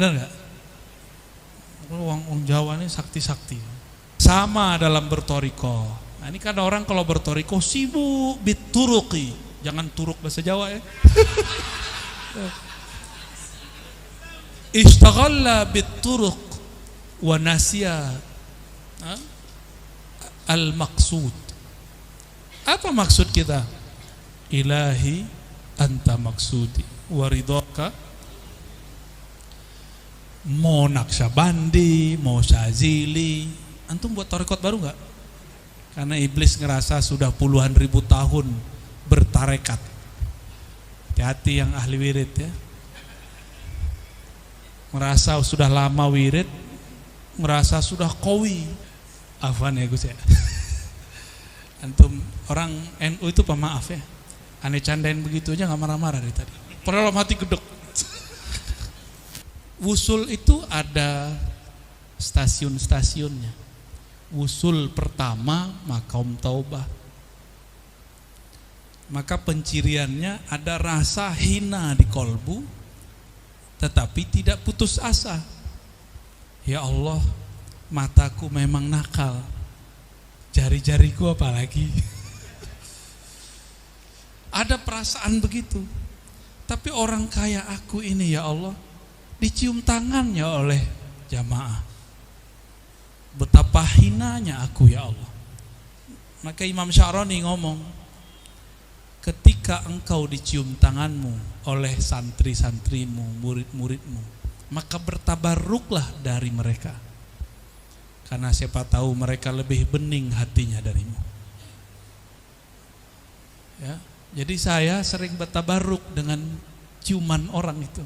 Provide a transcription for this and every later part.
Benar nggak? Orang Jawa ini sakti-sakti. Sama dalam bertoriko. Nah, ini kan orang kalau bertoriko sibuk bituruki. Jangan turuk bahasa Jawa ya. Ishtaghala bituruq wa nasiya al-maqsud. Apa maksud kita? Ilahi anta maksudi wa ridhaka. Mau Naqsyabandi, mau Syazili. Antum buat tarekat baru enggak? Karena iblis ngerasa sudah puluhan ribu tahun bertarekat. Hati-hati yang ahli wirid ya. Merasa sudah lama wirid, merasa sudah qawi. Afwan ya Gus ya. Antum orang NU itu pemaaf ya. Aneh candain begitu aja enggak marah-marah dari tadi. Padahal hati gedek. Wusul itu ada stasiun-stasiunnya. Wusul pertama makom taubah. Maka penciriannya ada rasa hina di kolbu, tetapi tidak putus asa. Ya Allah, mataku memang nakal, jari-jariku apalagi. Ada perasaan begitu. Tapi orang kaya aku ini ya Allah, dicium tangannya oleh jamaah. Betapa hinanya aku ya Allah. Maka Imam Sya'rani ngomong, ketika engkau dicium tanganmu oleh santri-santrimu, murid-muridmu, maka bertabarruklah dari mereka. Karena siapa tahu mereka lebih bening hatinya darimu. Ya, jadi saya sering bertabarruk dengan ciuman orang itu.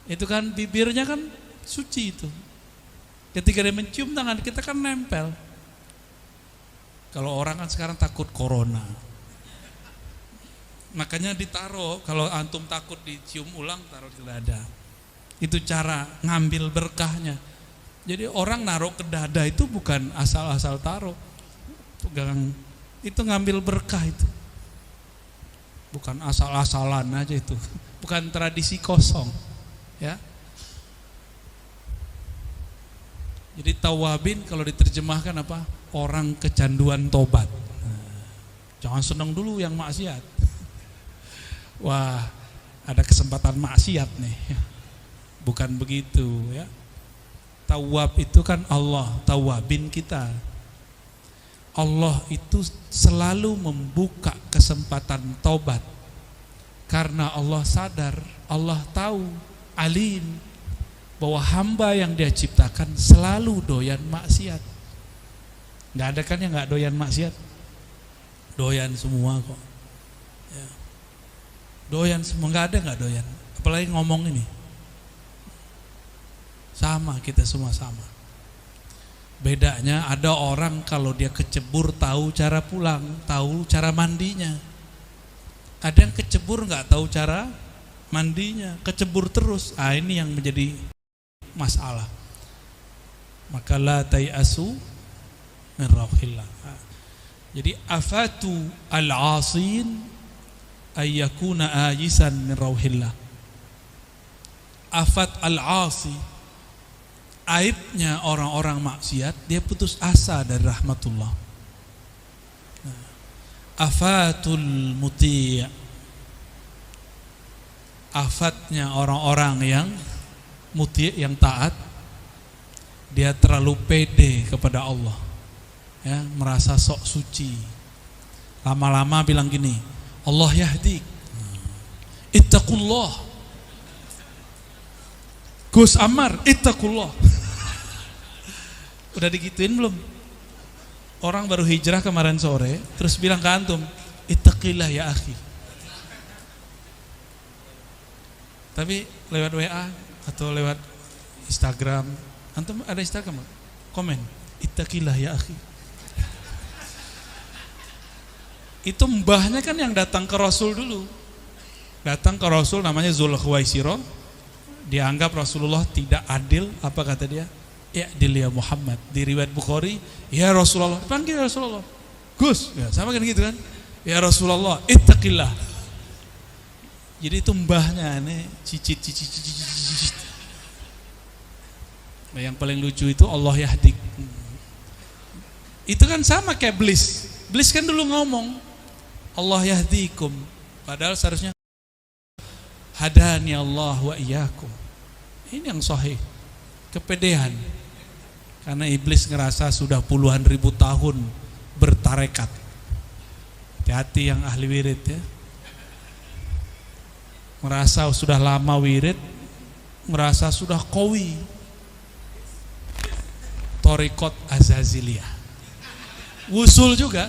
Itu kan bibirnya kan suci itu. Ketika dia mencium tangan kita kan nempel. Kalau orang kan sekarang takut corona, makanya ditaruh. Kalau antum takut dicium ulang, taruh di dada. Itu cara ngambil berkahnya. Jadi orang naruh ke dada itu bukan asal-asal taruh, pegang itu ngambil berkah itu. Bukan asal-asalan aja itu. Bukan tradisi kosong. Ya. Jadi tawabin kalau diterjemahkan apa? Orang kecanduan tobat. Jangan senang dulu yang maksiat. Wah, ada kesempatan maksiat nih. Bukan begitu ya. Tawab itu kan Allah, tawabin kita. Allah itu selalu membuka kesempatan tobat. Karena Allah sadar, Allah tahu, alim, bahwa hamba yang dia ciptakan selalu doyan maksiat. Nggak ada kan yang nggak doyan maksiat? Doyan semua kok. Ya. Doyan semua, nggak ada nggak doyan. Apalagi ngomong ini. Sama, kita semua sama. Bedanya ada orang kalau dia kecebur tahu cara pulang, tahu cara mandinya. Ada yang kecebur nggak tahu cara mandinya, kecebur terus. Ini yang menjadi masalah. Maka la tayasu min rauhillah. Jadi afatu al-asin ay yakuna ajisan min rauhillah. Afat al-asi, aibnya orang-orang maksiat, dia putus asa dari rahmatullah. Afatul muti', afatnya orang-orang yang muti', yang taat, dia terlalu pede kepada Allah, ya, merasa sok suci. Lama-lama bilang gini, Allah yahdik, ittaqullah, Gus Ammar, ittaqullah. Udah digituin belum? Orang baru hijrah kemarin sore, terus bilang ke antum, ittaqillah ya akhi. Tapi lewat WA atau lewat Instagram, antum ada Instagram? Komen, ittaqillah ya akhi. Itu mbahnya kan yang datang ke Rasul dulu. Datang ke Rasul namanya Zulkhuwaisirah. Dianggap Rasulullah tidak adil, apa kata dia? Ya adil ya Muhammad. Di riwayat Bukhari, ya Rasulullah, panggil Rasulullah, Gus, ya, sama kan gitu kan? Ya Rasulullah, ittaqillah. Jadi itu mbahnya ini cicit. Nah, yang paling lucu itu Allah yahdik. Itu kan sama kayak Iblis. Iblis kan dulu ngomong Allah yahdikum, padahal seharusnya hadani Allah wa iyyakum. Ini yang sahih. Kepedean. Karena iblis ngerasa sudah puluhan ribu tahun bertarekat. Hati-hati yang ahli wirid ya. Merasa sudah lama wirid, merasa sudah qawi. Thariqat Azaziliyah. Wusul juga.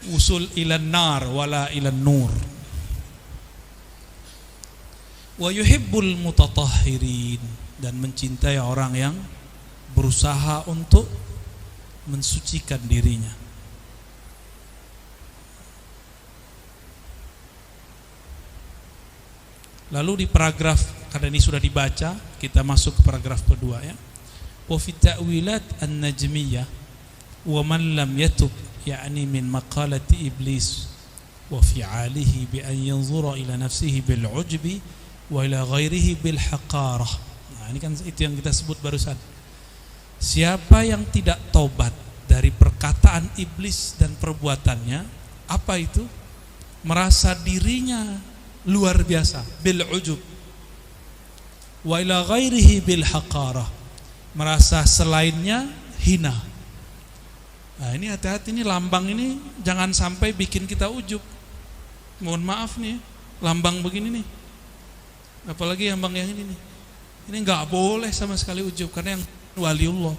Wusul ilan nar wala ilan nur. Wa yuhibbul mutatahhirin, dan mencintai orang yang berusaha untuk mensucikan dirinya. Lalu di paragraf, karena ini sudah dibaca, kita masuk ke paragraf kedua ya. Wa fi ta'wilat an-najmiyah wa man lam yatub, yakni min maqalati iblis wa fi'alihi bi an yanzura ila nafsihi bil ujbi wa ila ghairihi bil haqarah. Nah, ini kan itu yang kita sebut barusan. Siapa yang tidak taubat dari perkataan iblis dan perbuatannya, apa itu? Merasa dirinya luar biasa, bil ujub, wa ila ghairihi bil haqarah, merasa selainnya hina. Nah, ini hati-hati, ini lambang ini jangan sampai bikin kita ujub. Mohon maaf nih, lambang begini nih, apalagi lambang yang ini nih, ini nggak boleh sama sekali ujub, karena yang waliullah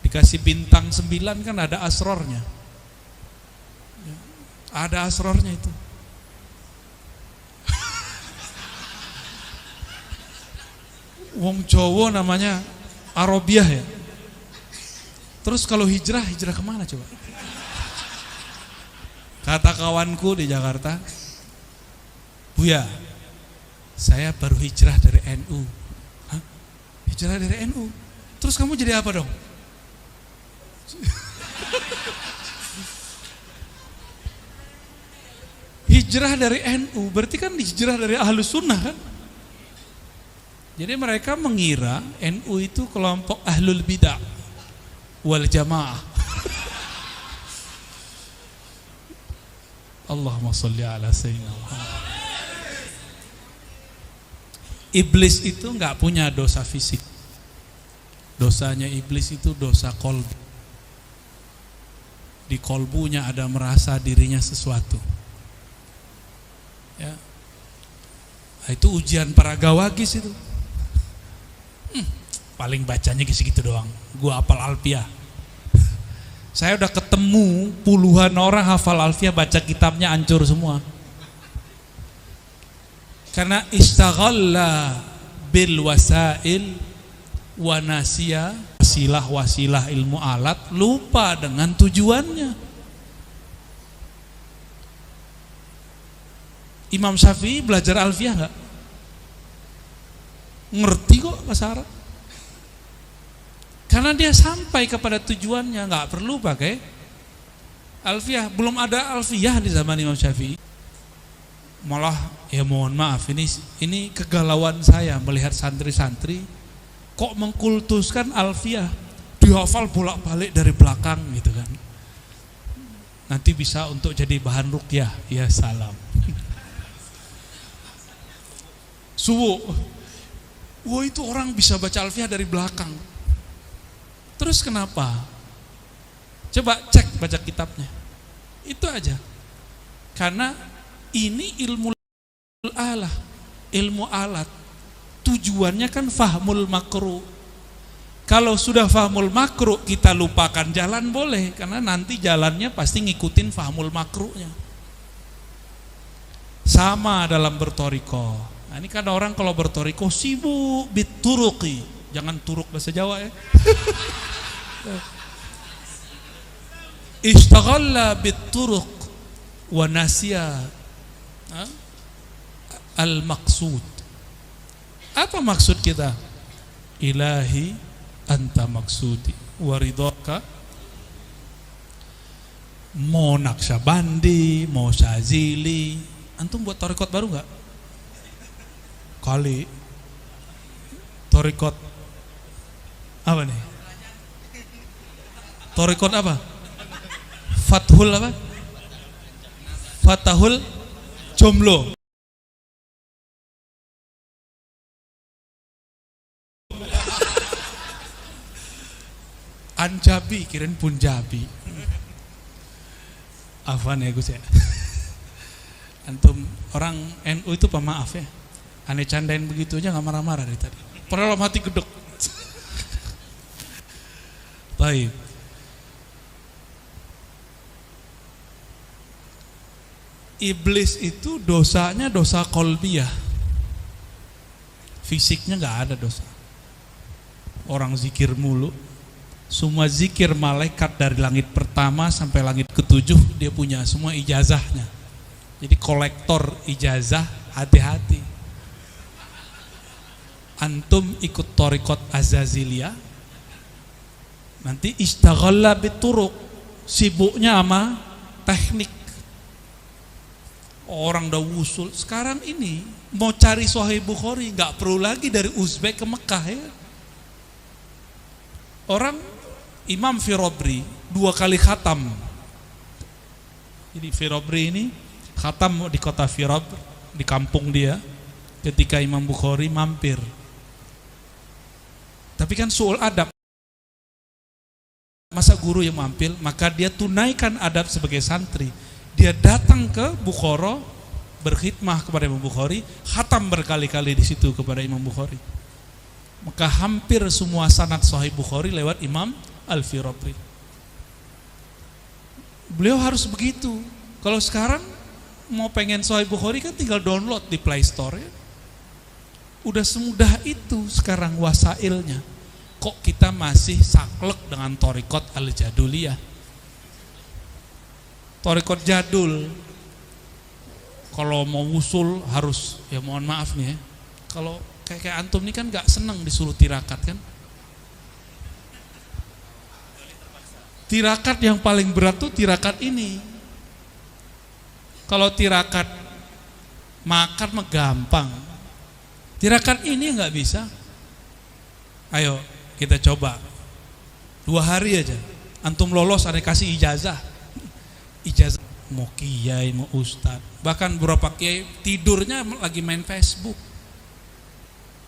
dikasih bintang 9 kan ada asrornya, ada asrornya itu. Wong Jawa namanya Arabiah ya. Terus kalau hijrah kemana coba? Kata kawanku di Jakarta, Buya, saya baru hijrah dari NU. Hah? Hijrah dari NU? Terus kamu jadi apa dong? Hijrah dari NU berarti kan hijrah dari Ahlus Sunnah kan? Jadi mereka mengira NU itu kelompok Ahlul Bidah wal Jamaah. Allahumma sholli ala sayyidina Muhammad. Iblis itu enggak punya dosa fisik. Dosanya iblis itu dosa kolbu. Di kolbunya ada merasa dirinya sesuatu. Ya. Nah, itu ujian para gawagis itu. Paling bacanya segitu doang. Gua hafal Alfiah. Saya udah ketemu puluhan orang hafal Alfiah, baca kitabnya hancur semua. Karena istaghalla bil wasail wa nasiya wasilah ilmu alat, lupa dengan tujuannya. Imam Syafi'i belajar Alfiah enggak? Ngerti kok bahasa Arab. Karena dia sampai kepada tujuannya, nggak perlu pakai Alfiah. Belum ada Alfiah di zaman Imam Syafi'i. Malah ya mohon maaf, ini kegalauan saya melihat santri-santri kok mengkultuskan Alfiah, dihafal bolak-balik dari belakang gitu kan. Nanti bisa untuk jadi bahan ruqyah, ya salam. Subuh. Wah, itu orang bisa baca Alfiah dari belakang. Terus kenapa? Coba cek baca kitabnya. Itu aja. Karena ini ilmu alah, ilmu alat. Tujuannya kan fahmul makruh. Kalau sudah fahmul makruh kita lupakan jalan boleh, karena nanti jalannya pasti ngikutin fahmul makruhnya. Sama dalam bertoriko. Nah, ini kan orang kalau bertoriko sibuk bituruqi. Jangan turuk bahasa Jawa ya. Istaghalla bituruq wa nasiya al-maqsud. Apa maksud kita? Ilahi anta maksudi wa ridhaka. Mau Naqsyabandi, mau Syazili. Antum buat tarekat baru enggak? Kali tarekat Apa nih? Torikot apa? Fathul apa? Fatahul Jomblo. Anjabi, kirain Punjabi. Afwan ya Gus ya. Antum orang NU itu pemaaf ya. Aneh candain begitu aja nggak marah-marah dari tadi. Padahal hati gedek. Baik. Iblis itu dosanya dosa kolbiyah. Fisiknya nggak ada dosa. Orang zikir mulu. Semua zikir malaikat dari langit pertama sampai langit ketujuh dia punya semua ijazahnya. Jadi kolektor ijazah, hati-hati. Antum ikut torikot Azaziliyah, nanti istaghalla bituruk, sibuknya sama teknik. Orang udah wusul. Sekarang ini mau cari Sahih Bukhari nggak perlu lagi dari Uzbek ke Mekah ya. Orang Imam Firobri 2 kali khatam. Jadi Firobri ini khatam di kota Firobri, di kampung dia, ketika Imam Bukhari mampir. Tapi kan suul adab, masa guru yang mampir, maka dia tunaikan adab sebagai santri. Dia datang ke Bukhara, berkhidmah kepada Imam Bukhari, khatam berkali-kali di situ kepada Imam Bukhari. Maka hampir semua sanad Sahih Bukhari lewat Imam Al-Firabri. Beliau harus begitu. Kalau sekarang mau pengen Sahih Bukhari kan tinggal download di Play Store ya. Udah semudah itu sekarang wasailnya. Kok kita masih saklek dengan Thariqat Al-Jaduliyah? Thariqat jadul, kalau mau usul harus, ya mohon maaf nih ya, kalau kayak antum ini kan gak seneng disuruh tirakat kan. Tirakat yang paling berat tuh tirakat ini. Kalau tirakat makan mah gampang, tirakat ini nggak bisa. Ayo kita coba 2 hari aja, antum lolos ada kasih ijazah. Ijazah mau kiai mau ustad, bahkan beberapa kiai tidurnya lagi main Facebook.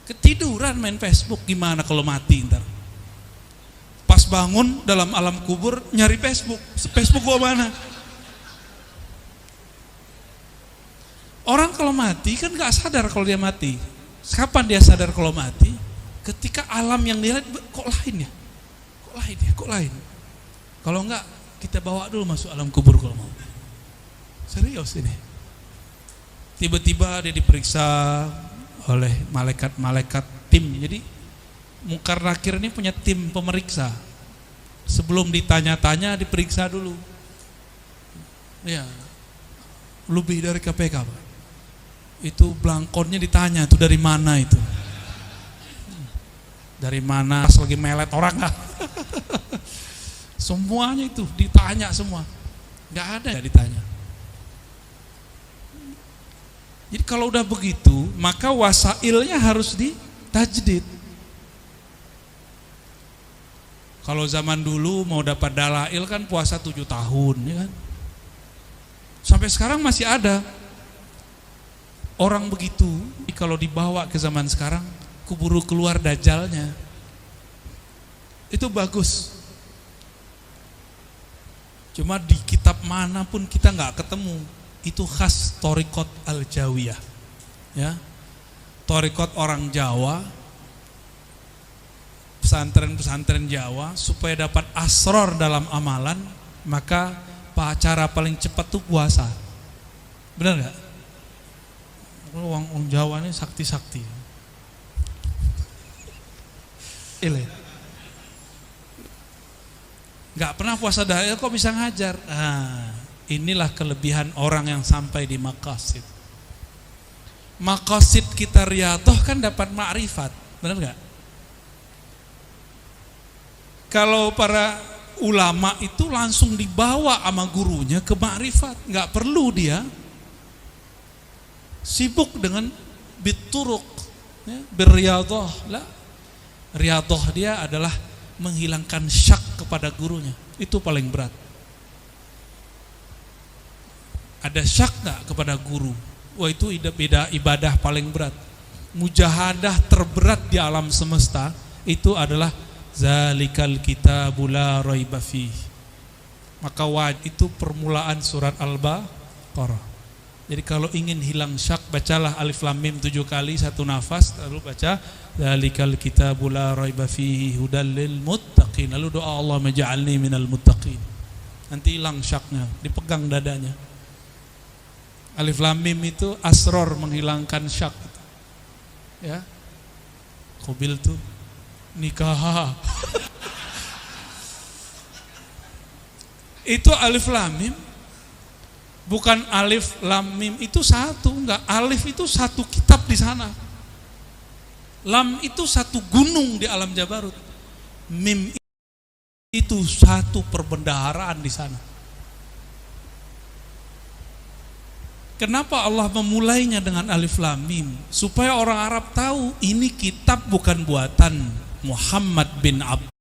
Ketiduran main Facebook, gimana kalau mati ntar? Pas bangun dalam alam kubur nyari Facebook, Facebook gua mana? Orang kalau mati kan gak sadar kalau dia mati. Kapan dia sadar kalau mati? Ketika alam yang dia lihat kok lain ya? Kok lain ya? Kok lain? Kalau enggak kita bawa dulu masuk alam kubur kalau mau. Serius ini. Tiba-tiba dia diperiksa oleh malaikat-malaikat tim. Jadi Munkar Nakir ini punya tim pemeriksa. Sebelum ditanya-tanya diperiksa dulu. Ya, lebih dari KPK Pak. Itu belangkonnya ditanya, itu dari mana itu? Dari mana? Pas lagi melet orang nggak? Semuanya itu ditanya semua. Nggak ada yang ditanya. Jadi kalau udah begitu, maka wasailnya harus ditajdid. Kalau zaman dulu mau dapat dalail kan puasa 7 tahun, ya kan? Sampai sekarang masih ada orang begitu. Kalau dibawa ke zaman sekarang, keburu keluar dajalnya. Itu bagus. Cuma di kitab manapun kita nggak ketemu. Itu khas Thariqat Al-Jawiyah. Ya, Thariqat orang Jawa, pesantren-pesantren Jawa, supaya dapat asror dalam amalan, maka cara paling cepat tuh puasa. Benar nggak? Orang Jawa ini sakti-sakti. Nggak pernah puasa dahil kok bisa ngajar. Inilah kelebihan orang yang sampai di maqasid. Maqasid kita riyadhah kan dapat ma'rifat, benar nggak? Kalau para ulama itu langsung dibawa sama gurunya ke ma'rifat, nggak perlu dia sibuk dengan bituruk, ya, berriyadhah lah. Riyadhah dia adalah menghilangkan syak kepada gurunya. Itu paling berat. Ada syak gak kepada guru? Wah, itu ibadah paling berat. Mujahadah terberat di alam semesta itu adalah zalikal kitabul la raiba fihi. Maka itu permulaan surat Al-Baqarah. Jadi kalau ingin hilang syak, bacalah Alif Lam Mim 7 kali satu nafas, lalu baca zalikal kitabul la raiba fihi hudal lil muttaqin. Lalu doa Allah maj'alni minal muttaqin. Nanti hilang syaknya, dipegang dadanya. Alif Lam Mim itu asror, menghilangkan syak. Ya. Qabil tuh nikah. Itu Alif Lam Mim. Bukan Alif Lam Mim itu satu, enggak. Alif itu satu kitab di sana. Lam itu satu gunung di alam Jabarut. Mim itu satu perbendaharaan di sana. Kenapa Allah memulainya dengan Alif Lam Mim? Supaya orang Arab tahu ini kitab bukan buatan Muhammad bin Abdullah.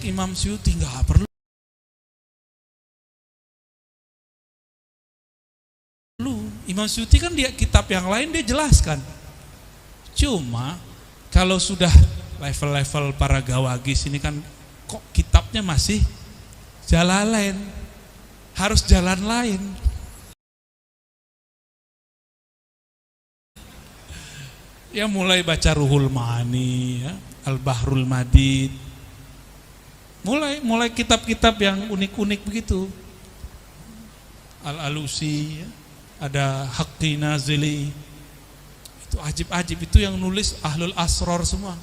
Imam Suyuti nggak perlu. Imam Suyuti kan dia kitab yang lain dia jelaskan. Cuma kalau sudah level-level para gawagis ini kan kok kitabnya masih Jalalain, harus jalan lain. Ya mulai baca Ruhul Ma'ani, ya, Al-Bahrul Madid. Mulai kitab-kitab yang unik-unik begitu. Al-Alusi, ya, ada Haqqi Nazili. Itu ajib-ajib, itu yang nulis Ahlul Asror semua.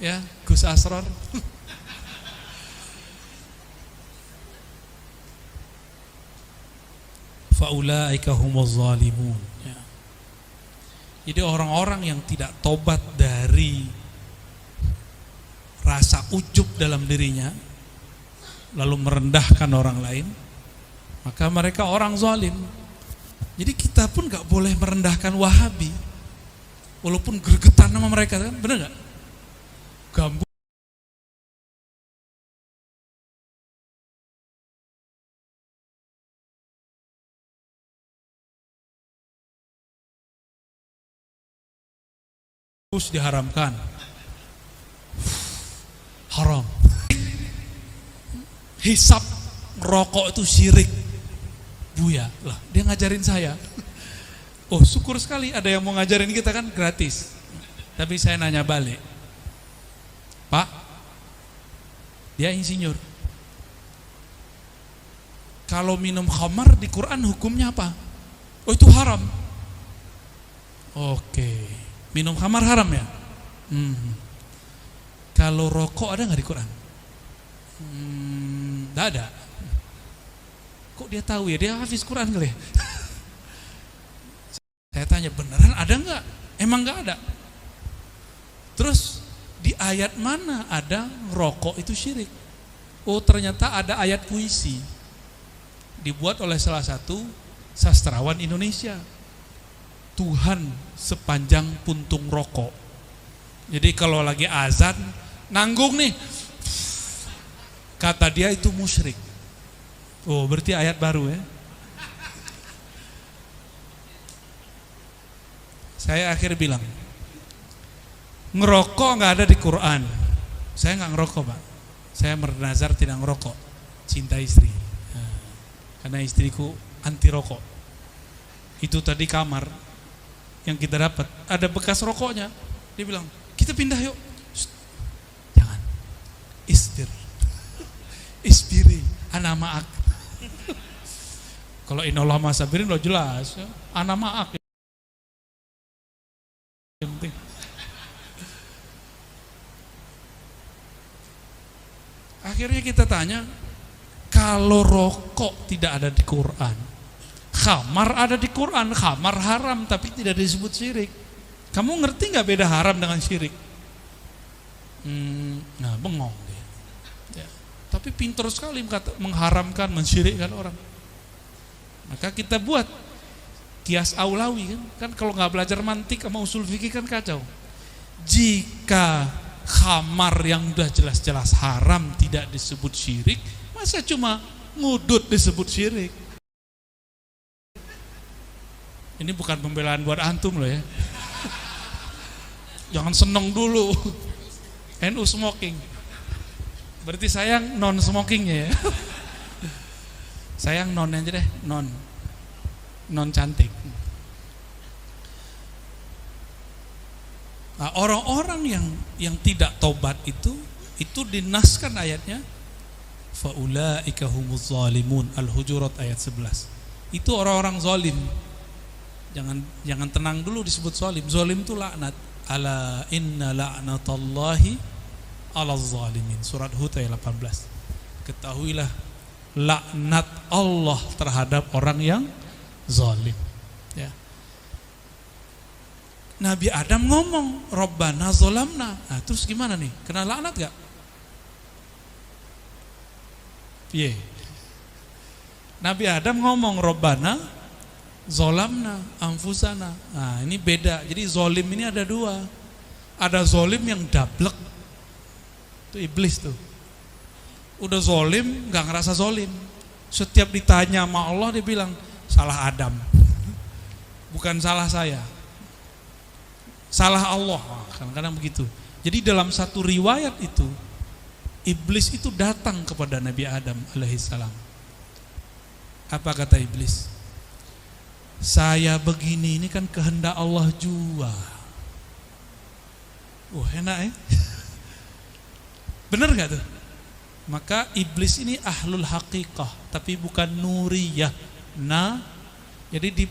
Ya, Gus Asror. Faulaika humuz zalimun. Ya. Jadi orang-orang yang tidak tobat dari rasa ujub dalam dirinya, lalu merendahkan orang lain, maka mereka orang zalim. Jadi kita pun gak boleh merendahkan Wahabi, walaupun gregetan sama mereka, kan? Bener gak? Gambus diharamkan, haram. Hisap rokok itu syirik. Buya lah, dia ngajarin saya. Oh, syukur sekali ada yang mau ngajarin kita, kan gratis. Tapi saya nanya balik, Pak, dia insinyur, kalau minum khamar di Quran hukumnya apa? Oh, itu haram. Oke, minum khamar haram ya? Kalau rokok ada nggak di Quran? Nggak ada. Kok dia tahu ya? Dia hafiz Quran kali ya? Saya tanya, beneran ada nggak? Emang nggak ada. Terus di ayat mana ada rokok itu syirik? Oh, ternyata ada ayat puisi dibuat oleh salah satu sastrawan Indonesia. Tuhan sepanjang puntung rokok. Jadi kalau lagi azan nanggung nih, kata dia itu musyrik. Oh, berarti ayat baru ya. Saya akhir bilang, ngerokok nggak ada di Quran. Saya nggak ngerokok, Pak. Saya bernazar tidak ngerokok. Cinta istri. Karena istriku anti rokok. Itu tadi kamar yang kita dapat ada bekas rokoknya. Dia bilang, kita pindah yuk. Shh, jangan. Isbiri, ana ma'ak. Kalau inallah masabirin udah jelas ya. Ana ma'ak. Yang penting. Akhirnya kita tanya, kalau rokok tidak ada di Quran, khamar ada di Quran, khamar haram tapi tidak disebut syirik. Kamu ngerti nggak beda haram dengan syirik? Nah, bengong dia. Ya. Tapi pintar sekali mengharamkan, mensyirikkan orang. Maka kita buat kias aulawi kan kalau nggak belajar mantik sama usul fikih kan kacau. Jika khamar yang udah jelas-jelas haram tidak disebut syirik, masa cuma ngudut disebut syirik? Ini bukan pembelaan buat antum loh ya. Jangan seneng dulu. NU smoking. Berarti sayang non smokingnya ya. Sayang non aja deh, non cantik. Nah, orang-orang yang tidak tobat itu dinaskan ayatnya faulaika humuz zalimun, Al-Hujurat ayat 11. Itu orang-orang zalim. Jangan tenang dulu disebut zalim. Zalim itu laknat. Ala inna la'natallahi 'alaz zalimin. Surat Hud ayat 18. Ketahuilah laknat Allah terhadap orang yang zalim. Ya. Nabi Adam ngomong, Rabbana zolamna. Nah, terus gimana nih? Kena laknat gak? Iya. Nabi Adam ngomong, Rabbana zolamna anfusana. Nah, ini beda. Jadi zolim ini ada dua. Ada zolim yang dablek. Itu iblis tuh. Udah zolim, gak ngerasa zolim. Setiap ditanya sama Allah, dia bilang, salah Adam. Bukan salah saya. Salah Allah, kadang-kadang begitu. Jadi dalam satu riwayat itu, iblis itu datang kepada Nabi Adam alaihissalam. Apa kata iblis? Saya begini ini kan kehendak Allah juga. Enak ya? Bener gak tuh? Maka iblis ini ahlul haqiqah, tapi bukan nuriyah. Nah, jadi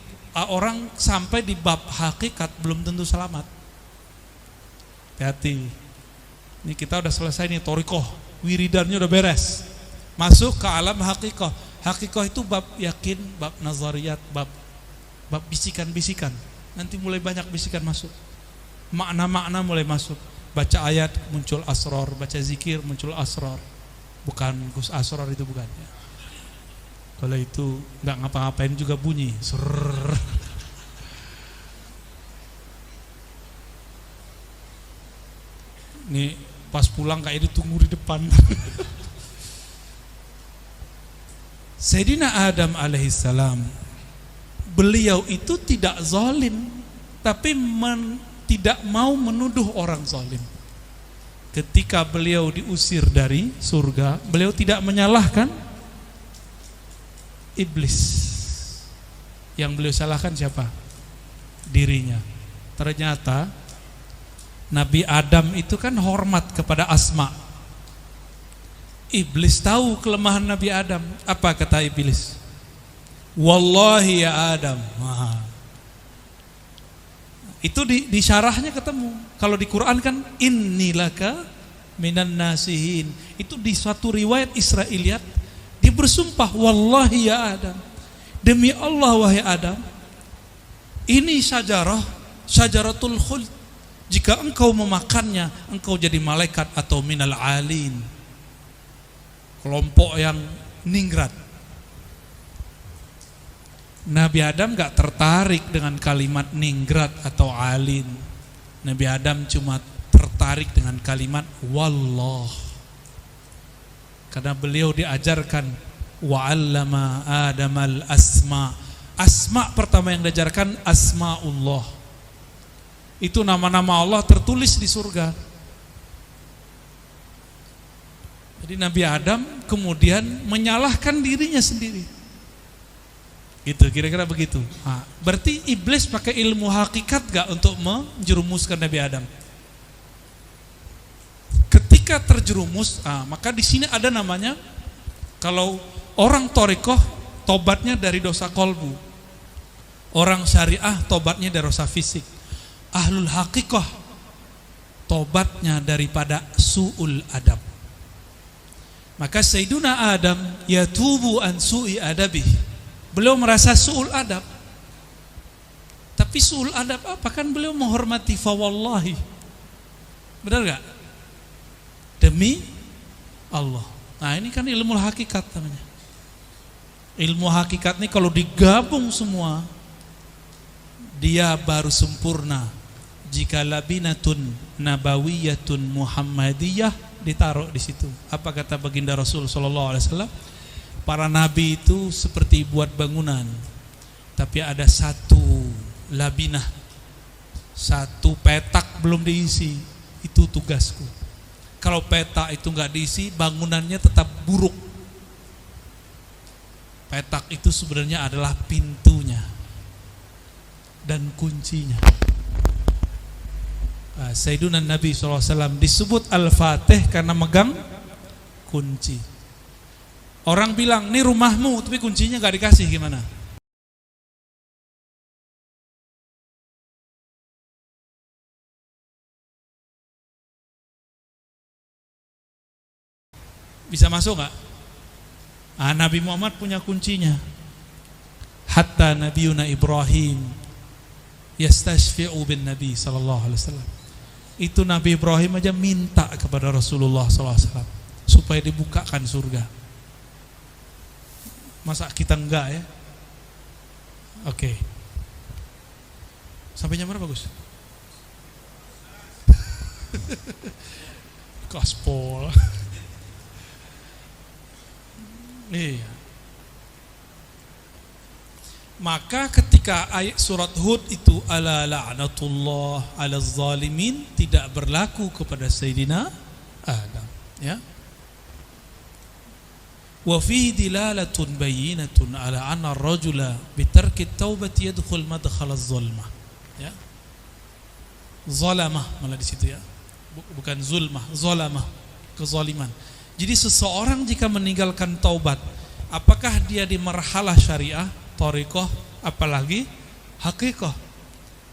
orang sampai di bab hakikat belum tentu selamat. Hati-hati. Ini kita udah selesai nih thoriqoh, wiridannya udah beres. Masuk ke alam hakikoh. Hakikoh itu bab yakin, bab nazariyat, bab bisikan-bisikan. Nanti mulai banyak bisikan masuk. Makna-makna mulai masuk. Baca ayat muncul asror, baca zikir muncul asror. Bukan Gus Asror itu bukan. Kalau itu nggak ngapa-ngapain juga bunyi. Surr. Nih pas pulang kayak ditunggu di depan. Sayyidina Adam alaihissalam, beliau itu tidak zalim, tapi tidak mau menuduh orang zalim. Ketika beliau diusir dari surga, beliau tidak menyalahkan iblis. Yang beliau salahkan siapa? Dirinya. Ternyata Nabi Adam itu kan hormat kepada Asma. Iblis tahu kelemahan Nabi Adam. Apa kata iblis? Wallahi ya Adam. Itu di syarahnya ketemu. Kalau di Quran kan innilaka minan nasihin. Itu di suatu riwayat Israiliyat dia bersumpah, wallahi ya Adam, demi Allah wahai Adam, ini syajaratul khuld. Jika engkau memakannya, engkau jadi malaikat atau minal alin, kelompok yang ningrat. Nabi Adam gak tertarik dengan kalimat ningrat atau alin. Nabi Adam cuma tertarik dengan kalimat wallah. Karena beliau diajarkan wa'allama Adamal asma. Asma pertama yang diajarkan asma'ullah. Itu nama-nama Allah tertulis di surga. Jadi Nabi Adam kemudian menyalahkan dirinya sendiri. Gitu, kira-kira begitu. Nah, berarti iblis pakai ilmu hakikat gak untuk menjerumuskan Nabi Adam? Ketika terjerumus, maka di sini ada namanya, kalau orang thoriqoh tobatnya dari dosa kolbu, orang syariah tobatnya dari dosa fisik, ahlul haqiqah tobatnya daripada su'ul adab. Maka Sayyiduna Adam yatubu an su'i adabih. Beliau merasa su'ul adab. Tapi su'ul adab apa? Kan beliau menghormati fawallahi. Benar gak? Demi Allah. Nah ini kan ilmu hakikat namanya. Ilmu hakikat ini kalau digabung semua, dia baru sempurna. Jika labinatun nabawiyatun muhammadiyah ditaruh di situ. Apa kata baginda Rasul sallallahu alaihi wasallam? Para nabi itu seperti buat bangunan, tapi ada satu labinah, satu petak belum diisi. Itu tugasku. Kalau petak itu nggak diisi, bangunannya tetap buruk. Petak itu sebenarnya adalah pintunya dan kuncinya. Sayyiduna Nabi SAW disebut Al-Fatih karena megang kunci. Orang bilang, ini rumahmu tapi kuncinya gak dikasih, gimana? Bisa masuk gak? Nabi Muhammad punya kuncinya. Hatta Nabiyuna Ibrahim yastashfi'u bin Nabi sallallahu alaihi wasallam. Itu Nabi Ibrahim aja minta kepada Rasulullah sallallahu alaihi wasallam supaya dibukakan surga. Masa kita enggak ya? Oke. Sampai jam berapa, Gus? Gaspol. Iya. Maka ketika ayat surat Hud itu ala la'natullah ala zalimin tidak berlaku kepada Sayyidina Adam, ya. Wa fihi dilalatun bayyinatun ala anna ar-rajula bi tarki at-taubati yadkhul madkhal az-zulmah, ya. Zalamah malah di situ, ya. Bukan zulmah, zalamah, kezaliman. Jadi seseorang jika meninggalkan taubat, apakah dia di marhalah syariah, thariqah, apalagi hakikah,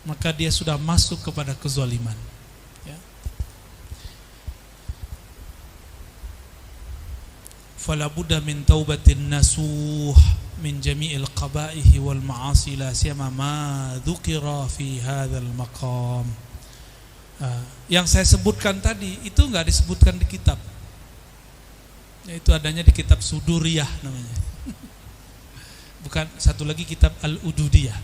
maka dia sudah masuk kepada kezaliman, ya. Fala budda min taubatin nasuh min jami'il qaba'ihi wal ma'asi la siyama ma dzukira fi hadzal maqam. Yang saya sebutkan tadi itu enggak disebutkan di kitab. Itu adanya di kitab Suduriyah namanya. Bukan, satu lagi kitab Al-Ududiyah.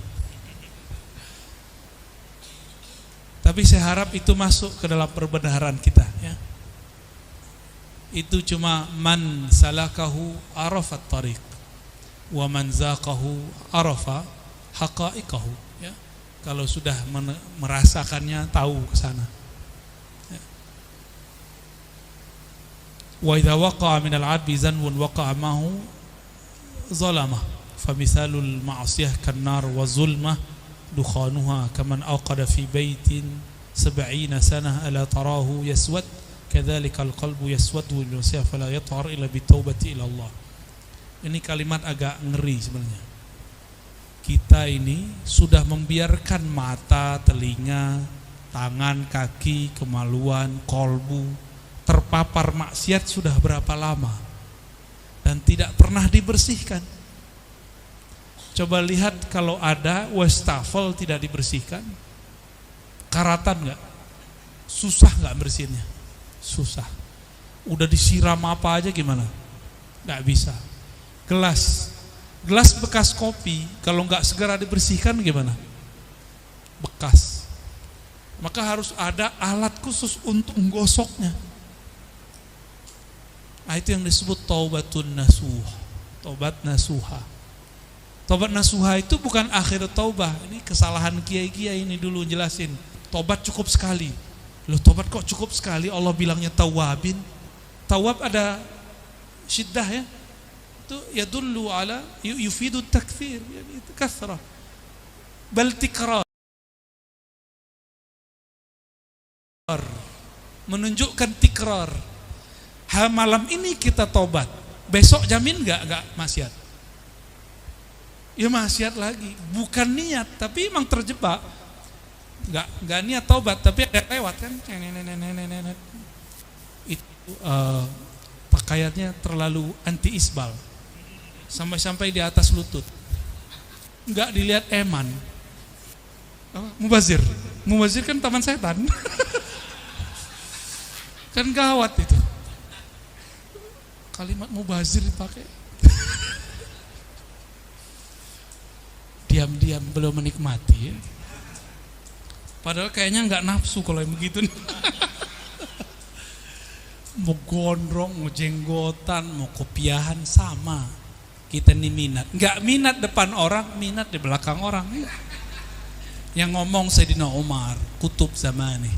Tapi saya harap itu masuk ke dalam perbenaran kita, ya. Itu cuma man salakahu arafat tariq wa man zaqahu arafa haqa'iqahu, ya. Kalau sudah merasakannya, tahu ke sana. Wa idza waqa'a min al-'abdi zanbun waqa'a mahu zalamah famithalul ma'siyah kan-nar wa zulmah dukhanuha kaman aqada fi baitin 70 sanah ala tarahu yaswad kadzalika al-qalbu yaswadu bil ma'siyah fala yathhar illa bi taubati ila Allah. Ini kalimat agak ngeri sebenarnya. Kita ini sudah membiarkan mata, telinga, tangan, kaki, kemaluan, kolbu terpapar maksiat sudah berapa lama dan tidak pernah dibersihkan. Coba lihat kalau ada wastafel tidak dibersihkan, karatan nggak? Susah nggak bersihinnya? Susah. Udah disiram apa aja gimana? Nggak bisa. Gelas bekas kopi kalau nggak segera dibersihkan gimana? Bekas. Maka harus ada alat khusus untuk menggosoknya. Itu yang disebut taubatun nasuh, taubat nasuha. Taubat nasuha itu bukan akhir taubah. Ini kesalahan kiai-kiai ini dulu jelasin. Taubat cukup sekali. Loh, taubat kok cukup sekali? Allah bilangnya tawabin. Tawab ada syiddah, ya. Itu yadullu ala yufidu takfir, yani kasrah. Bal tikrar. Menunjukkan tikrar. Malam ini kita tobat, besok jamin enggak maksiat? Ya maksiat lagi, bukan niat, tapi emang terjebak. Enggak niat tobat, tapi ada lewat kan. Itu pakaiannya terlalu anti isbal, sampai di atas lutut. Enggak dilihat eman. Mubazir kan taman setan. Kan gawat itu. Kalimat mubazir dipakai. diam-diam beliau menikmati ya. Padahal kayaknya nggak nafsu kalau yang begitu nih. Mau gondrong, mau jenggotan, mau kopiahan sama. Kita nih minat, nggak minat depan orang, minat di belakang orang. Yang ngomong Sayyidina Umar, kutub zaman nih.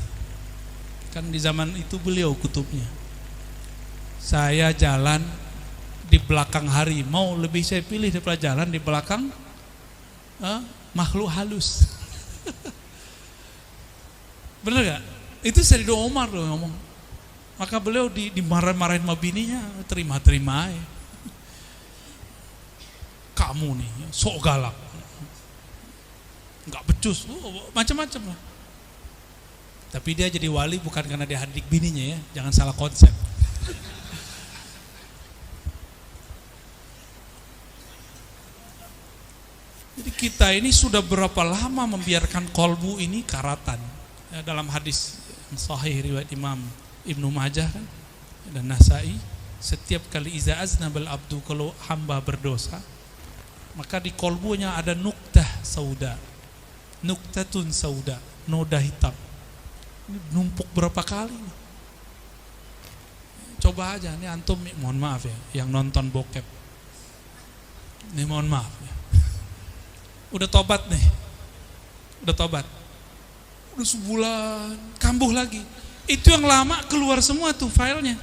Kan di zaman itu beliau kutubnya. Saya jalan di belakang harimau, lebih saya pilih daripada jalan di belakang makhluk halus. Bener gak? Itu Sayyidina Umar loh ngomong. Maka beliau dimarah-marahin sama bininya, terima-terima aja. Kamu nih, sok galak, nggak becus, macam-macam lah. Tapi dia jadi wali bukan karena dia adik bininya ya, jangan salah konsep. Jadi kita ini sudah berapa lama membiarkan kolbu ini karatan. Ya, dalam hadis sahih riwayat Imam Ibnu Majah kan dan Nasai, setiap kali iza aznabal abdu, kalau hamba berdosa, maka di kolbunya ada nuktah sauda, nuktatun sauda, noda hitam. Ini numpuk berapa kali? Coba aja, ini antum, mohon maaf ya, yang nonton bokep. Ini mohon maaf ya. Udah tobat nih, udah tobat, udah sebulan, kambuh lagi. Itu yang lama keluar semua tuh filenya.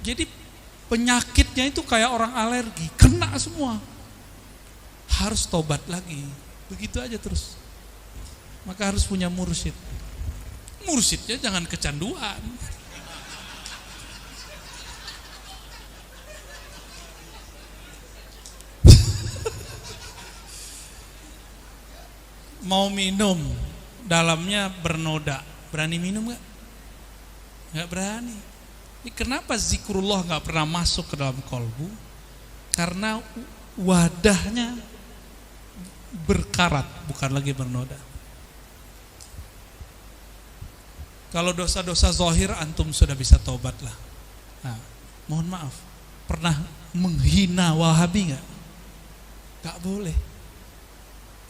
Jadi penyakitnya itu kayak orang alergi, kena semua. Harus tobat lagi. Begitu aja terus. Maka harus punya mursyid. Mursyidnya jangan kecanduan. Mau minum, dalamnya bernoda, berani minum gak? Gak berani. Ini kenapa zikrullah gak pernah masuk ke dalam kolbu? Karena wadahnya berkarat, bukan lagi bernoda. Kalau dosa-dosa zahir antum sudah bisa tobat lah. Nah, mohon maaf, pernah menghina Wahabi gak? Gak boleh.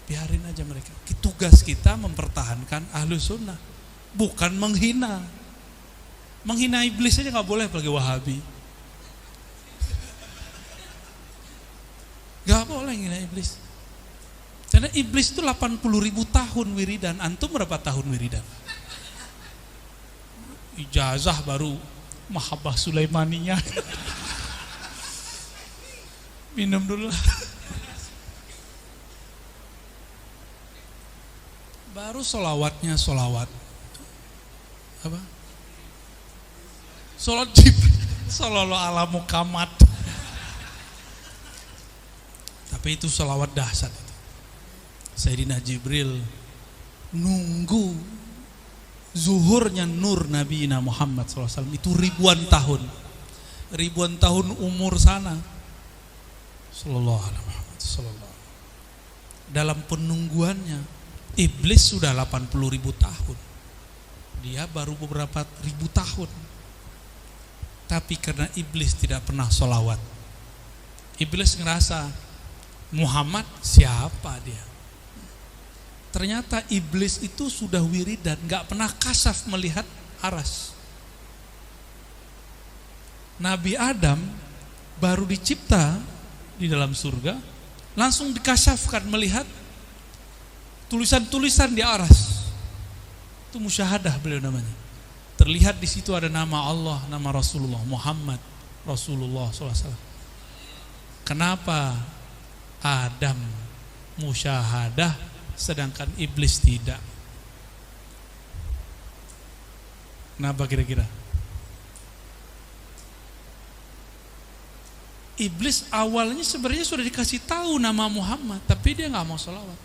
Biarin aja mereka. Tugas kita mempertahankan Ahlus Sunnah, bukan menghina. Menghina iblis aja gak boleh, apalagi Wahabi. Gak boleh menghina iblis. Karena iblis itu 80.000 tahun wiridan. Antum berapa tahun wiridan? Ijazah baru Mahabbah Sulaimaniyah. Minum dulu lah. Baru solawatnya solawat apa? Sholat Jibril, sallallahu ala Muhammad. Tapi itu solawat dahsyat. Sayyidina Jibril nunggu zuhurnya nur Nabi Muhammad SAW itu ribuan tahun umur sana. Sallallahu alaihi Muhammad sallallahu. Dalam penungguannya iblis sudah 80.000 tahun. Dia baru beberapa ribu tahun. Tapi karena iblis tidak pernah sholawat, iblis ngerasa Muhammad siapa dia. Ternyata iblis itu sudah wiridan, gak pernah kasaf melihat aras. Nabi Adam baru dicipta di dalam surga, langsung dikasafkan melihat tulisan-tulisan di aras. Itu musyahadah beliau namanya. Terlihat di situ ada nama Allah, nama Rasulullah Muhammad Rasulullah SAW. Kenapa Adam musyahadah sedangkan iblis tidak? Kenapa kira-kira? Iblis awalnya sebenarnya sudah dikasih tahu nama Muhammad, tapi dia nggak mau sholawat.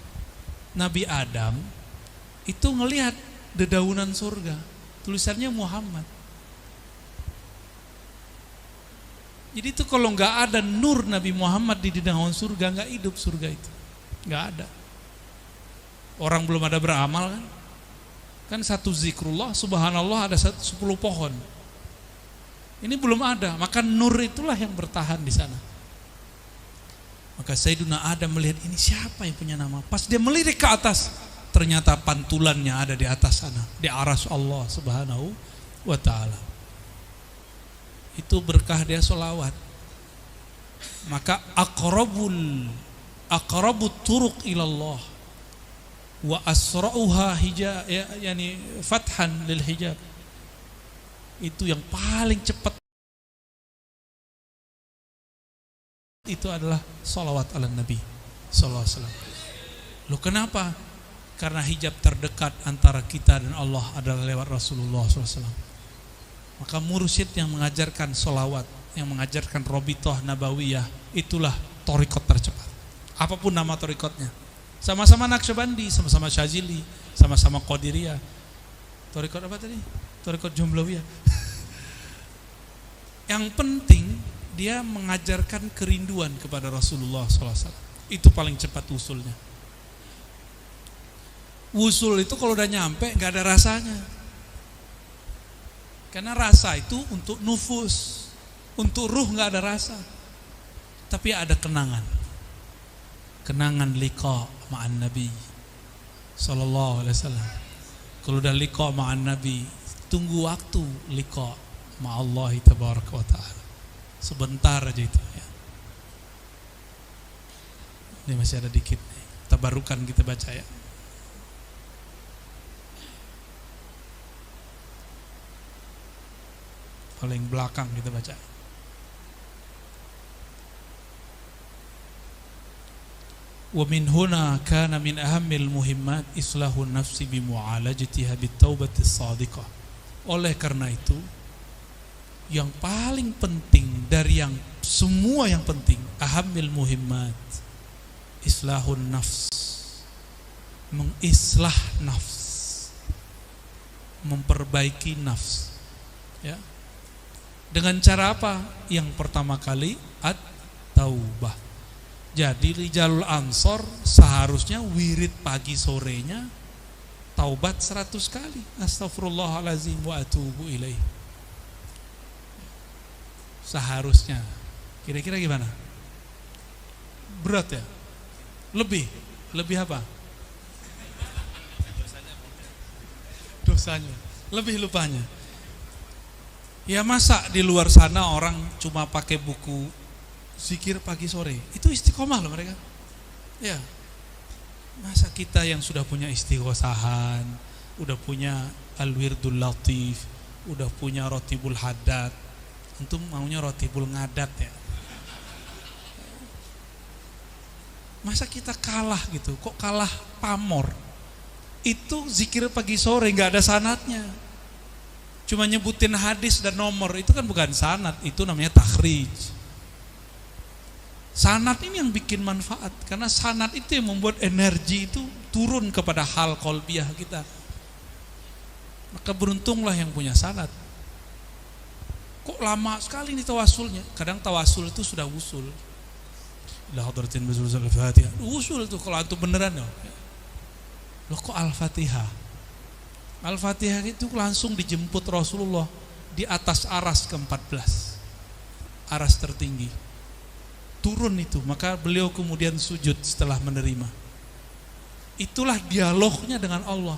Nabi Adam itu ngelihat dedaunan surga, tulisannya Muhammad. Jadi itu kalau nggak ada nur Nabi Muhammad di dedaunan surga, nggak hidup surga itu, nggak ada. Orang belum ada beramal kan satu zikrullah, subhanallah ada 10 pohon. Ini belum ada, maka nur itulah yang bertahan di sana. Maka Sayyiduna Adam melihat ini siapa yang punya nama. Pas dia melirik ke atas, ternyata pantulannya ada di atas sana, di arsy Allah Subhanahu wa ta'ala. Itu berkah dia sholawat. Maka aqrabut turuq ilallah wa asra'uha hijab, yani fathan lil hijab. Itu yang paling cepat itu adalah sholawat ala Nabi sallallahu alaihi wasallam. Loh kenapa? Karena hijab terdekat antara kita dan Allah adalah lewat Rasulullah SAW. Maka mursyid yang mengajarkan sholawat, yang mengajarkan robitoh nabawiyah, itulah torikot tercepat. Apapun nama torikotnya, sama-sama Naqsyabandi, sama-sama Syazili, sama-sama Qadiriyah. Torikot apa tadi? Torikot Jumlawiyah. Yang penting dia mengajarkan kerinduan kepada Rasulullah SAW. Itu paling cepat usulnya. Usul itu kalau udah nyampe gak ada rasanya. Karena rasa itu untuk nufus, untuk ruh gak ada rasa. Tapi ada kenangan. Kenangan liqa ma'an Nabi sallallahu alaihi wasallam. Kalau udah liqa ma'an Nabi, tunggu waktu liqa ma'allahi tabaraka wa ta'ala. Sebentar aja itu ya. Ini masih ada dikit nih. Tabarukan kita baca ya. Paling belakang kita baca. Wa min huna kana min ahammil muhimmat islahun nafsi bi mu'alajatiha bit taubati shadiqah. Oleh karena itu, yang paling penting dari yang semua yang penting, ahammil muhimmat islahun nafs, mengislah nafs, memperbaiki nafs ya. Dengan cara apa? Yang pertama kali at-taubah. Jadi Rijalul Ansor seharusnya wirid pagi sorenya taubat 100 kali, astaghfirullahalazim wa atubu ilaih. Seharusnya. Kira-kira gimana? Berat ya? Lebih apa? Dosanya. Lebih lupanya. Ya masa di luar sana orang cuma pakai buku zikir pagi sore, itu istiqomah loh mereka. Ya. Masa kita yang sudah punya istighosahan, udah punya al-wirdul latif, udah punya rotibul haddad, antum maunya rotibul ngadat ya. Masa kita kalah gitu? Kok kalah pamor? Itu zikir pagi sore nggak ada sanadnya. Cuma nyebutin hadis dan nomor, itu kan bukan sanad, itu namanya takhrij. Sanad ini yang bikin manfaat, karena sanad itu yang membuat energi itu turun kepada hal qalbiyah kita. Maka beruntunglah yang punya sanad. Kok lama sekali ini tawasulnya? Kadang tawasul itu sudah usul. La hadratin bizul al-Fatihah. Usul itu kalau antum beneran ya. Loh kok Al-Fatihah? Al-Fatihah itu langsung dijemput Rasulullah di atas aras ke-14. Aras tertinggi. Turun itu, maka beliau kemudian sujud setelah menerima. Itulah dialognya dengan Allah.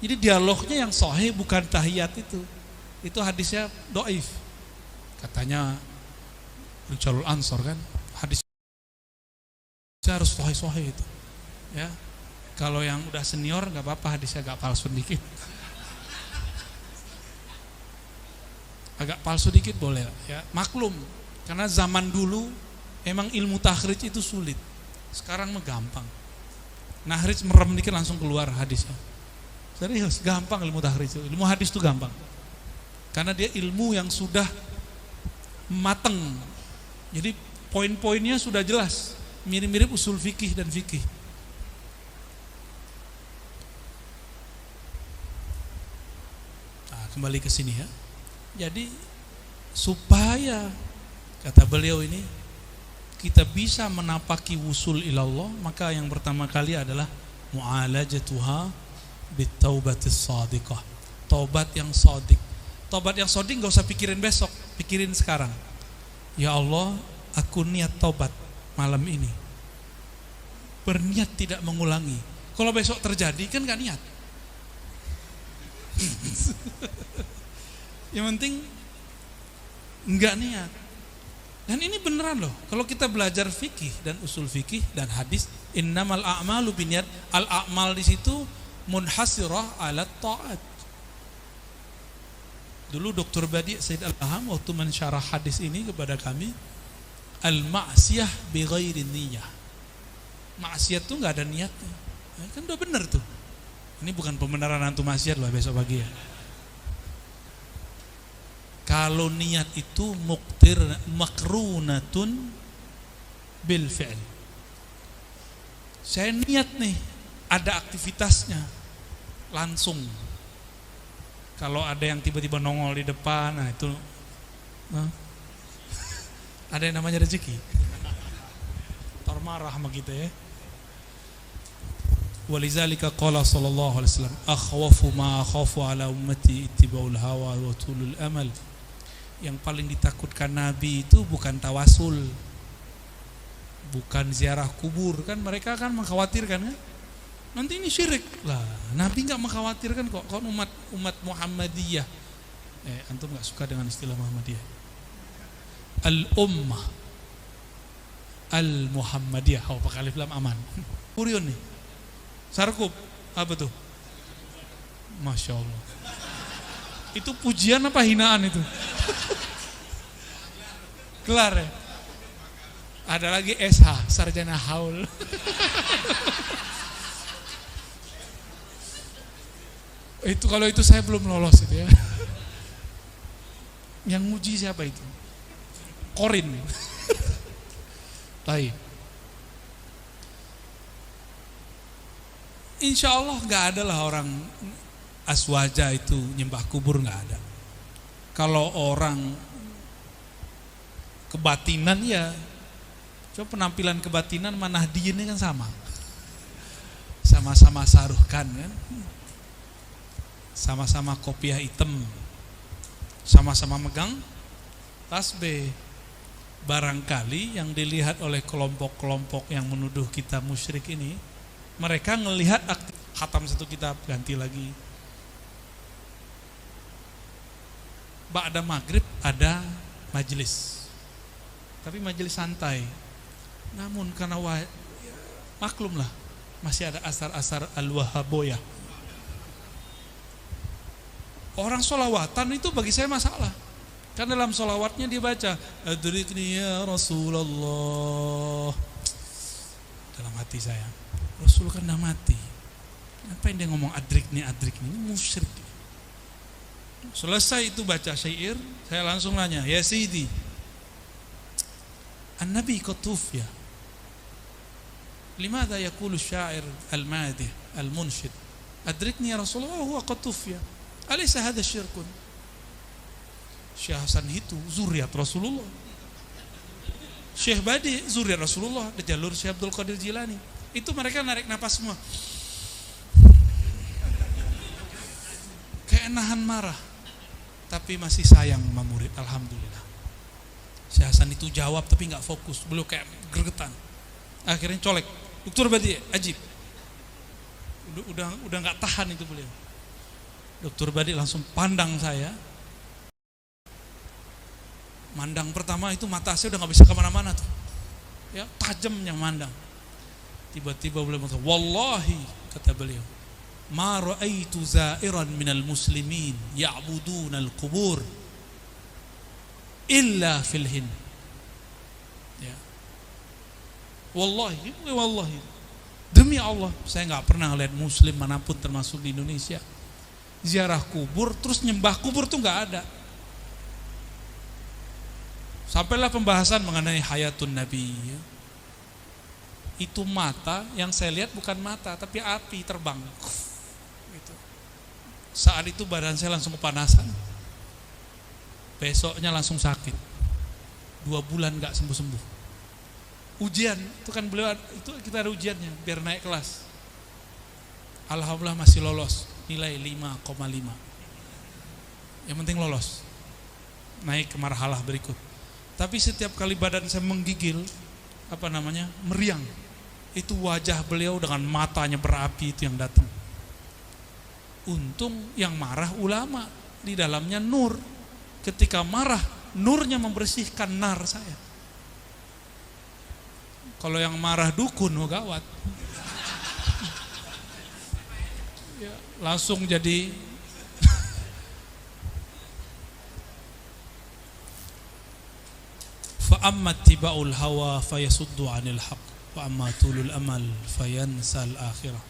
Jadi dialognya yang sahih bukan tahiyat itu. Itu hadisnya dhaif. Katanya Rijalul Ansor kan, hadisnya harus sahih itu. Ya. Kalau yang udah senior nggak apa-apa, hadisnya agak palsu dikit. Agak palsu dikit boleh ya, maklum. Karena zaman dulu emang ilmu takhrij itu sulit. Sekarang mah gampang. Nahrij merem dikit langsung keluar hadisnya. Serius, gampang ilmu takhrij itu. Ilmu hadis itu gampang. Karena dia ilmu yang sudah mateng. Jadi poin-poinnya sudah jelas. Mirip-mirip usul fikih dan fikih. Nah, kembali ke sini ya. Jadi supaya kata beliau ini kita bisa menapaki wusul ilallah, maka yang pertama kali adalah mu'alajatuha bitaubatis shadiqah. Taubat yang shadiq. Taubat yang shadiq enggak usah pikirin besok, pikirin sekarang. Ya Allah, aku niat taubat malam ini. berniat tidak mengulangi. Kalau besok terjadi kan gak niat. Yang penting nggak niat. Dan ini beneran loh. Kalau kita belajar fikih dan usul fikih dan hadis, innamal a'malu binniyat. Al-a'mal di situ munhasirah ala ta'at. Dulu Dr. Badi Said Al-Aham waktu mensyarah hadis ini kepada kami, al-ma'siyah bi ghairi niyyah. Maksiat tuh nggak ada niatnya. Kan udah bener tuh. Ini bukan pembenaran antum maksiat loh besok pagi ya. Kalau niat itu makrunatun bil fi'l. Saya niat nih, ada aktivitasnya langsung. Kalau ada yang tiba-tiba nongol di depan, nah itu ada yang namanya rezeki. Tar marah sama kita ya. Walizalika qala sallallahu alaihi wasallam, akhwafu ma akhafu ala ummati ittiba'ul hawa wa tulul amal. Yang paling ditakutkan Nabi itu bukan tawasul, bukan ziarah kubur. Kan mereka kan mengkhawatirkan kan, nanti ini syirik lah. Nabi nggak mengkhawatirkan kok. Kau umat Muhammadiyah, antum nggak suka dengan istilah Muhammadiyah, al-ummah al-Muhammadiyah. Oh, pakai alif lam aman. Kurion nih, sarkup apa tuh? Masya Allah. Itu pujian apa hinaan itu? Kelar ya? Ada lagi SH, sarjana haul. Itu kalau itu saya belum lolos itu ya. Yang muji siapa itu? Korin. Baik. Insya Allah nggak ada lah orang aswaja itu nyembah kubur, nggak ada. Kalau orang kebatinan ya, coba penampilan kebatinan mana Nahdien ini kan sama-sama saruhkan kan, sama-sama kopiah hitam, sama-sama megang tasbih. Barangkali yang dilihat oleh kelompok-kelompok yang menuduh kita musyrik ini, mereka ngelihat khatam satu kitab ganti lagi. Ba'da maghrib ada majelis, tapi majelis santai. Namun karena maklumlah masih ada asar-asar al-wahaboyah. Orang sholawatan itu bagi saya masalah. Karena dalam sholawatnya dia baca adrikni ya Rasulullah. Dalam hati saya, Rasul kan dah mati. Ngapain dia ngomong adrikni? Ini musyrik. Selesai itu baca syair, saya langsung nanya, ya Sayyidi, An-Nabi qad tuwfiya. Limadha yaqulu syair al-madih al-munshid adrikni ya Rasulullah huwa qad tuwfiya? Alaysa hadha syirkun? Syekh Hasan itu zuriat Rasulullah. Syekh Badi zuriat Rasulullah, di jalur Syekh Abdul Qadir Jilani. Itu mereka narik napas semua. Kayak nahan marah, tapi masih sayang sama murid. Alhamdulillah. Syekh Hasan itu jawab tapi nggak fokus, beliau kayak gregetan. Akhirnya colek, Dr. Badi ajib. Udah nggak tahan itu beliau. Dr. Badi langsung pandang saya. Mandang pertama itu mata saya udah nggak bisa kemana-mana tuh, ya tajamnya mandang. Tiba-tiba beliau mengatakan, wallahi, kata beliau, ma ra'aitu za'iran minal muslimin ya'buduna al-qubur illa fil Hind. Ya. Wallahi, demi Allah, saya nggak pernah lihat muslim manapun termasuk di Indonesia ziarah kubur terus nyembah kubur tuh nggak ada. Sampailah pembahasan mengenai hayatun Nabi. Itu mata yang saya lihat bukan mata tapi api terbang. Gitu. Saat itu badan saya langsung kepanasan. Besoknya langsung sakit. 2 bulan gak sembuh-sembuh. Ujian, itu kan beliau itu kita ada ujiannya biar naik kelas. Alhamdulillah masih lolos, nilai 5,5. Yang penting lolos. Naik ke marhalah berikut. Tapi setiap kali badan saya menggigil, meriang, Itu wajah beliau dengan matanya berapi itu yang datang. Untung yang marah ulama, di dalamnya nur. Ketika marah, nurnya membersihkan nar saya. Kalau yang marah dukun, oh gawat. Ya, langsung jadi fa'amma tiba'ul hawa fayasuddu 'anil haq wa amma tulul amal fayansal akhirah.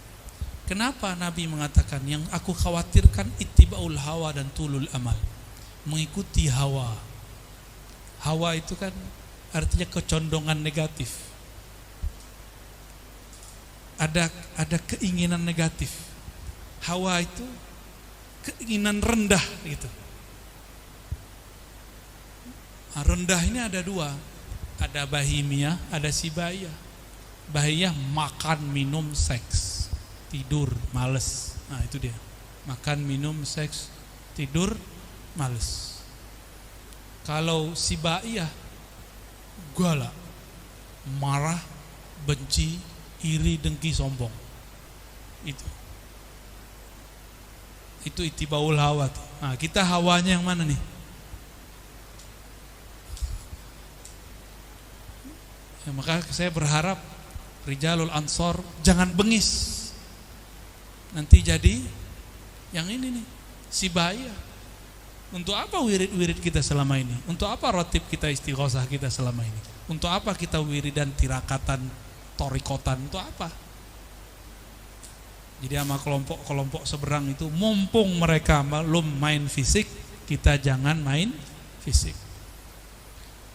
Kenapa Nabi mengatakan yang aku khawatirkan ittiba'ul hawa dan tulul amal, mengikuti hawa. Hawa itu kan artinya kecondongan negatif. Ada keinginan negatif. Hawa itu keinginan rendah gitu. Rendah ini ada dua, ada bahimiyah, ada sibaiyah. Bahimiyah makan, minum, seks, tidur, males. Nah itu dia, makan, minum, seks, tidur, males. Kalau sibaiyah, galak, marah, benci, iri, dengki, sombong. Itu ittibaul hawa. Nah kita hawanya yang mana nih? Ya, maka saya berharap Rijalul Ansor jangan bengis. Nanti jadi yang ini nih, sibaiyah. Untuk apa wirid-wirid kita selama ini? Untuk apa rotib kita, istighosah kita selama ini? Untuk apa kita wiridan, tirakatan, torikotan? Untuk apa? Jadi sama kelompok-kelompok seberang itu, mumpung mereka belum main fisik, kita jangan main fisik.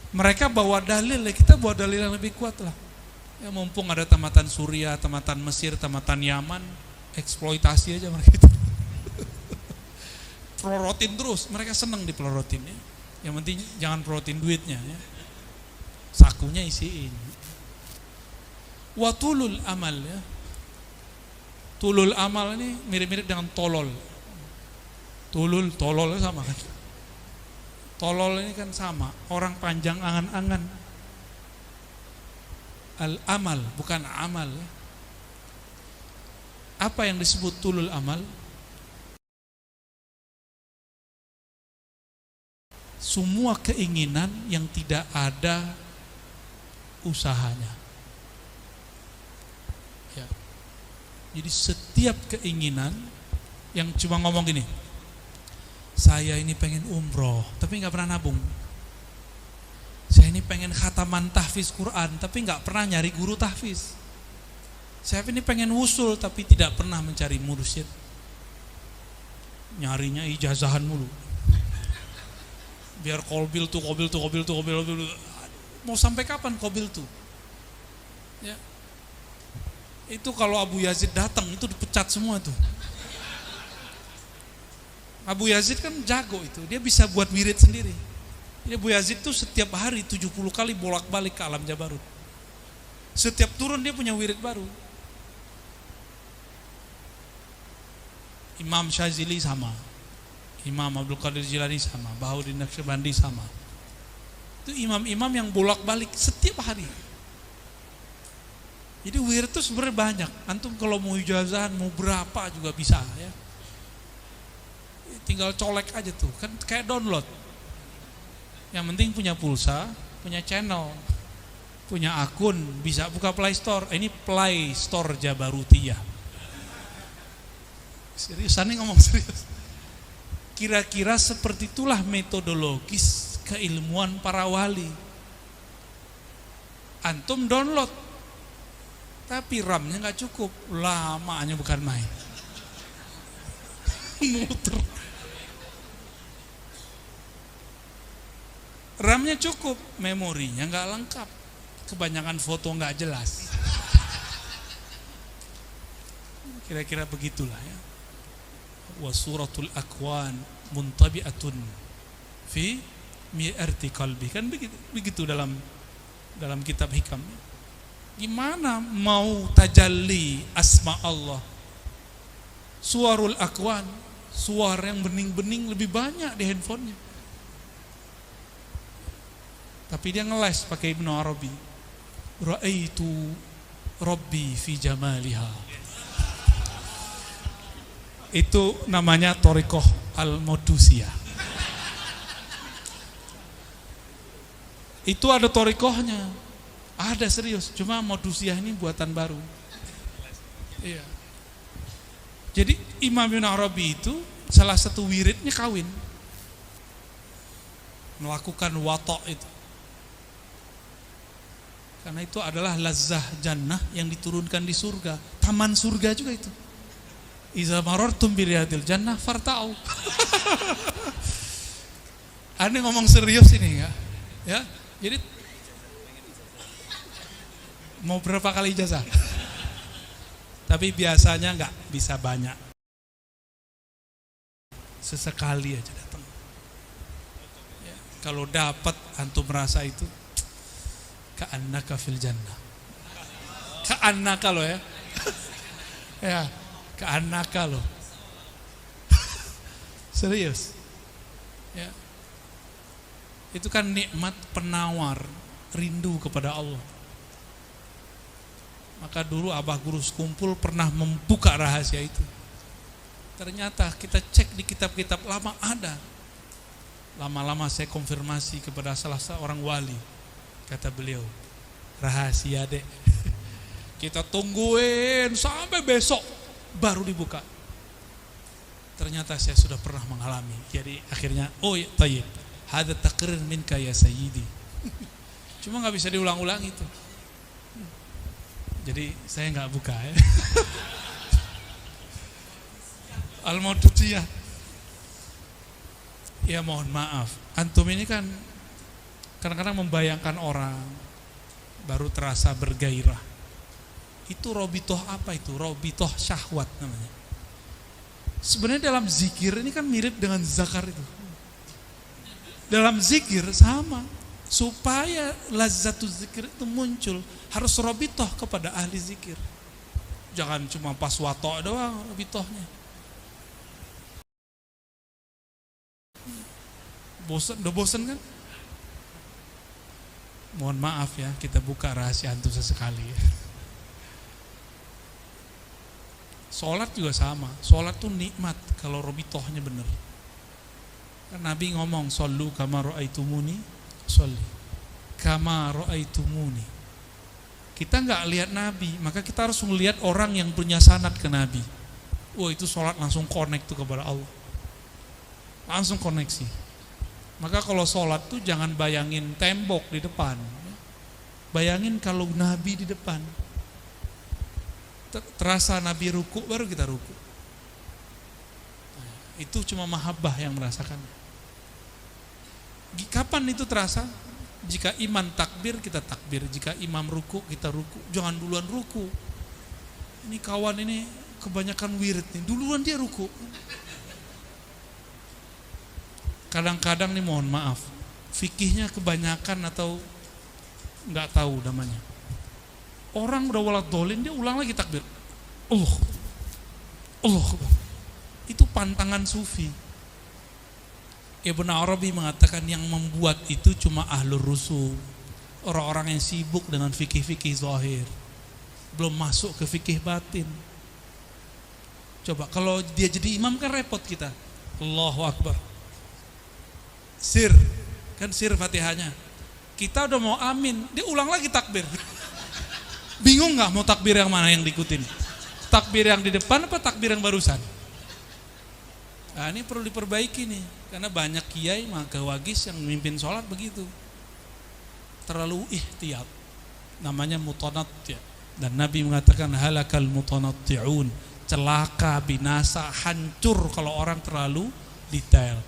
Mereka bawa dalil, kita bawa dalil yang lebih kuat lah. Ya mumpung ada tamatan Suriah, tamatan Mesir, tamatan Yaman, eksploitasi aja mereka itu. Pelorotin terus, mereka senang dipelorotin ya. Yang penting jangan pelorotin duitnya ya. Sakunya isiin. Watulul amal ya. Tulul amal ini mirip-mirip dengan tolol. Tolol sama kan. Tolol ini kan sama, orang panjang angan-angan. Al-amal, bukan amal. Apa yang disebut tulul amal? Semua keinginan yang tidak ada usahanya. Ya. Jadi setiap keinginan yang cuma ngomong gini, saya ini pengen umroh, tapi nggak pernah nabung. Saya ini pengen khataman tahfiz Quran, tapi nggak pernah nyari guru tahfiz. Saya ini pengen wusul, tapi tidak pernah mencari mursyid. Nyarinya ijazahan mulu. Biar kobil tuh. Mau sampai kapan kobil tuh? Ya. Itu kalau Abu Yazid datang, itu dipecat semua tuh. Abu Yazid kan jago itu, dia bisa buat wirid sendiri. Jadi Abu Yazid tuh setiap hari 70 kali bolak-balik ke alam Jabarut. Setiap turun dia punya wirid baru. Imam Syazili sama, Imam Abdul Qadir Jilani sama, Bahaudin Naqsyabandi sama. Itu imam-imam yang bolak-balik setiap hari. Jadi wirid itu sebenarnya banyak. Antum kalau mau ijazahan mau berapa juga bisa ya. Tinggal colek aja tuh, kan kayak download. Yang penting punya pulsa, punya channel, punya akun, bisa buka Play Store. Ini Play Store Jabarutiyah. Seriusan nih, ngomong serius. Kira-kira seperti itulah metodologis keilmuan para wali. Antum download, tapi RAM-nya nggak cukup, lamanya bukan main. Muter. RAM-nya cukup, memorinya nggak lengkap, kebanyakan foto nggak jelas. Kira-kira begitulah ya. Wa suratul akwan muntabi'atun fi mi'arti qalbi, kan begitu dalam kitab hikam. Gimana mau tajalli asma Allah? Suarul akwan, suara yang bening-bening lebih banyak di handphonenya. Tapi dia ngeles pakai Ibnu Arabi. Ra'aitu Rabbi fi jamaliha. Itu namanya Thariqah Al-Modusiyah. Itu ada thariqahnya. Ada serius, cuma Modusiyah ini buatan baru. Iya. Jadi Imam Ibn Arabi itu salah satu wiridnya kawin. Melakukan watok itu. Karena itu adalah lazzah jannah yang diturunkan di surga. Taman surga juga itu. Iza marartum bi riyadil jannah farta'u. Ane ngomong serius ini ya. Ya. Jadi mau berapa kali ijazah? Tapi biasanya enggak bisa banyak. Sesekali aja datang. Ya. Kalau dapat antum merasa itu ka'annaka fil jannah. Ka'annaka loh ya. Ya. Ka'annaka loh. Serius. Ya. Itu kan nikmat penawar rindu kepada Allah. Maka dulu Abah Guru Sekumpul pernah membuka rahasia itu. Ternyata kita cek di kitab-kitab lama ada. Lama-lama saya konfirmasi kepada salah seorang wali. Kata beliau, rahasia dek. Kita tungguin sampai besok baru dibuka. Ternyata saya sudah pernah mengalami. Jadi akhirnya, oh ya, tayyib. Hada taqrir minka ya sayyidi. Cuma nggak bisa diulang-ulang itu. Jadi saya nggak buka ya. Al-Modusiyah. Ya mohon maaf. Antum ini kan kadang-kadang membayangkan orang baru terasa bergairah. Itu robitoh apa itu? Robitoh syahwat namanya. Sebenarnya dalam zikir ini kan mirip dengan zakar itu. Dalam zikir sama. Supaya lazzatul zikir itu muncul, harus robitoh kepada ahli zikir. Jangan cuma pas wato doang robitohnya. Udah bosan kan? Mohon maaf ya, kita buka rahasia antum sesekali. Sholat juga sama. Sholat tuh nikmat kalau robitohnya bener. Kan Nabi ngomong, "Shollu kama ra'aitumuni sholli kama ra'aitumuni." Kita nggak lihat Nabi, maka kita harus melihat orang yang punya sanad ke Nabi. Wah, itu sholat langsung connect tuh kepada Allah. Langsung koneksi. Maka kalau sholat tuh jangan bayangin tembok di depan. Bayangin kalau Nabi di depan. Terasa Nabi ruku, baru kita ruku. Itu cuma mahabbah yang merasakan. Kapan itu terasa? Jika imam takbir, kita takbir. Jika imam ruku, kita ruku. Jangan duluan ruku. Ini kawan ini kebanyakan wirid nih. Duluan dia ruku. Kadang-kadang nih mohon maaf, fikihnya kebanyakan atau nggak tahu namanya. Orang udah walat dolin, dia ulang lagi takbir. Allah. Itu pantangan sufi. Ibn Arabi mengatakan yang membuat itu cuma ahlur rusul, orang-orang yang sibuk dengan fikih-fikih zahir, belum masuk ke fikih batin. Coba kalau dia jadi imam kan repot kita. Allahu Akbar. Sir, kan sir Fatihahnya. Kita udah mau amin, dia ulang lagi takbir. Bingung nggak mau takbir yang mana yang diikutin? Takbir yang di depan apa takbir yang barusan? Nah, ini perlu diperbaiki nih, karena banyak kiai maka wagis yang memimpin sholat begitu, terlalu ihtiyat, namanya mutanatti'. Dan Nabi mengatakan halakal mutanatti'un, celaka, binasa, hancur kalau orang terlalu detail.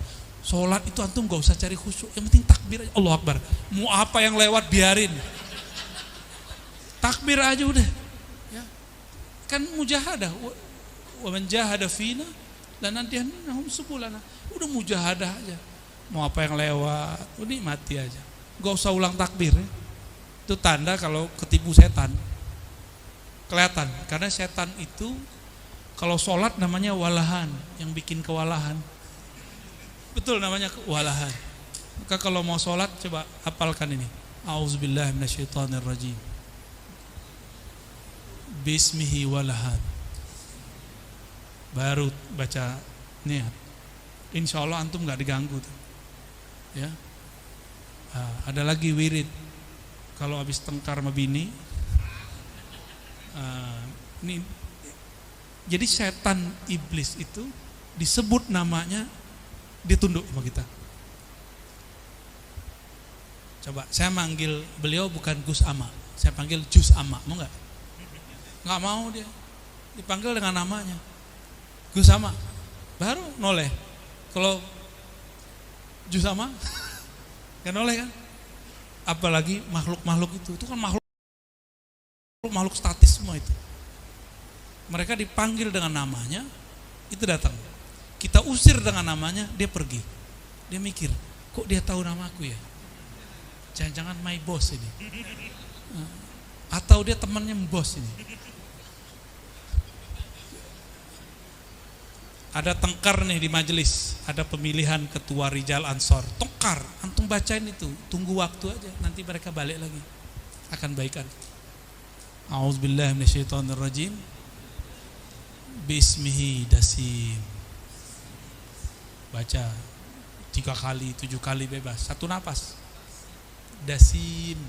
Sholat itu antum gak usah cari khusyuk, yang penting takbir aja, Allahu Akbar. Mau apa yang lewat biarin, takbir aja udah. Ya. Kan mujahadah, wa man jahada fina lanadiyanahum subulana. Udah mujahadah aja. Mau apa yang lewat, nikmati aja. Gak usah ulang takbir ya. Itu tanda kalau ketipu setan. Kelihatan, karena setan itu kalau sholat namanya walahan, yang bikin kewalahan. Betul namanya kewalahan. Maka kalau mau sholat coba hafalkan ini. A'udzubillahi minasyaitonirrajim. bismihi walahad. Baru baca niat. Insya Allah antum nggak diganggu tuh. Ya. Ada lagi wirid. Kalau habis tengkar sama bini, ini jadi setan iblis itu disebut namanya, dia tunduk sama kita. Coba saya manggil beliau bukan Gus Ama, saya panggil Jus Ama, mau nggak? Nggak mau dia, dipanggil dengan namanya Gus Ama, baru noleh. Kalau Jus Ama nggak noleh kan? Apalagi makhluk-makhluk itu kan makhluk statis semua itu. Mereka dipanggil dengan namanya, itu datang. Kita usir dengan namanya, dia pergi. Dia mikir, kok dia tahu namaku ya? Jangan-jangan my boss ini. Atau dia temannya bos ini. Ada tengkar nih di majelis, ada pemilihan ketua Rijal Ansor. Tengkar, antum bacain itu, tunggu waktu aja, nanti mereka balik lagi. Akan baikan. A'udzubillahi minasyaitonirrajim. Bismihi dasim. Baca 3 kali, 7 kali bebas, satu napas. Dasim.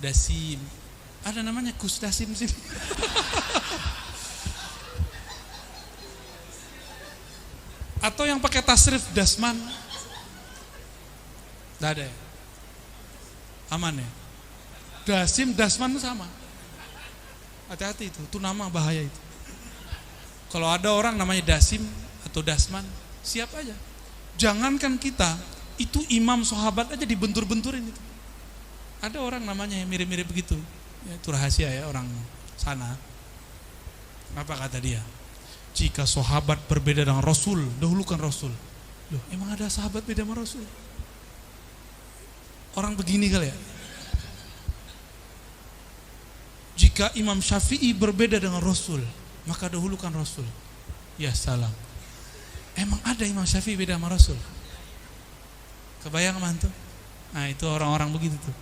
Dasim. Ada namanya Gus Dasim sini. Atau yang pakai tasrif dasman. Tidak ada ya? Aman ya? Dasim, dasman sama. Hati-hati itu nama bahaya itu. Kalau ada orang namanya Dasim atau Dasman, siap aja. Jangankan kita, itu imam sahabat aja dibentur-benturin itu. Ada orang namanya yang mirip-mirip begitu. Ya, itu rahasia ya orang sana. Apa kata dia? Jika sahabat berbeda dengan Rasul, dahulukan Rasul. Loh, emang ada sahabat beda sama Rasul? Orang begini kali ya. Jika Imam Syafi'i berbeda dengan Rasul, maka dahulukan Rasul. Ya salam. Emang ada Imam Syafi'i beda sama Rasul? Kebayang mantu? Nah itu orang-orang begitu tuh.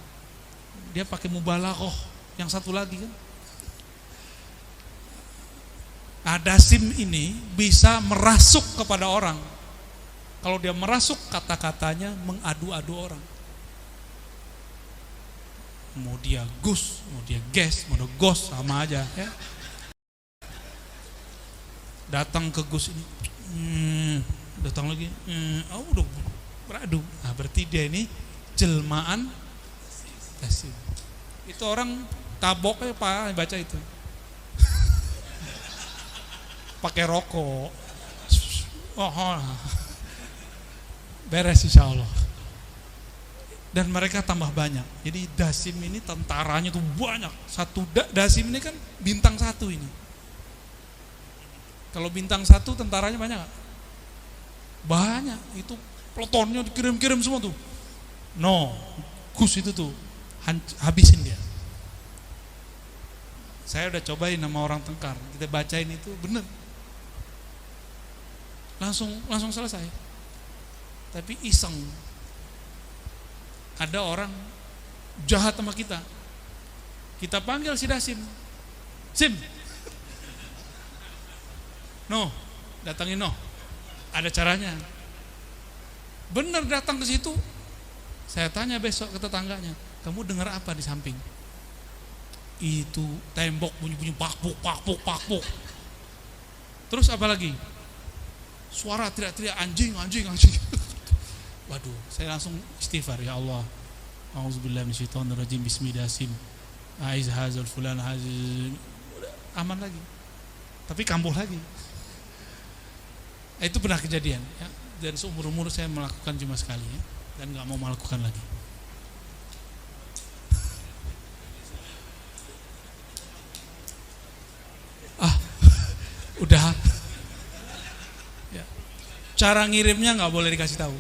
Dia pakai mubalaghah. Yang satu lagi kan. Dasim ini bisa merasuk kepada orang. Kalau dia merasuk, kata-katanya mengadu-adu orang. Mau dia gus, mau dia ges, mau dia gos, sama aja ya. Datang ke gus ini, datang lagi, udah beradu. Nah berarti dia ini jelmaan dasim. Itu orang tabok ya Pak, baca itu. Pakai rokok. Beres insya Allah. Dan mereka tambah banyak. Jadi dasim ini tentaranya tuh banyak. Satu dasim ini kan bintang 1 ini. Kalau bintang 1 tentaranya banyak gak? Banyak. Itu pelotonnya dikirim-kirim semua tuh. No, Gus itu tuh habisin dia. Saya udah cobain sama orang tengkar. Kita bacain itu bener. Langsung selesai. Tapi iseng. Ada orang jahat sama kita. Kita panggil si Dasim. Sim. No, datangin no. Ada caranya. Bener datang ke situ. Saya tanya besok ke tetangganya, kamu dengar apa di samping? Itu tembok bunyi-bunyi pakpuk. Terus apa lagi? Suara teriak-teriak anjing. Waduh, saya langsung istighfar, ya Allah. A'udzubillahi minasyaitonirrajim. Bismillahirrahmanirrahim. Aiz hazal fulan hazal. Aman lagi. Tapi kambuh lagi. Itu pernah kejadian ya. Dan seumur-umur saya melakukan cuma sekali ya. Dan gak mau melakukan lagi. Udah. Ya. Cara ngirimnya gak boleh dikasih tahu.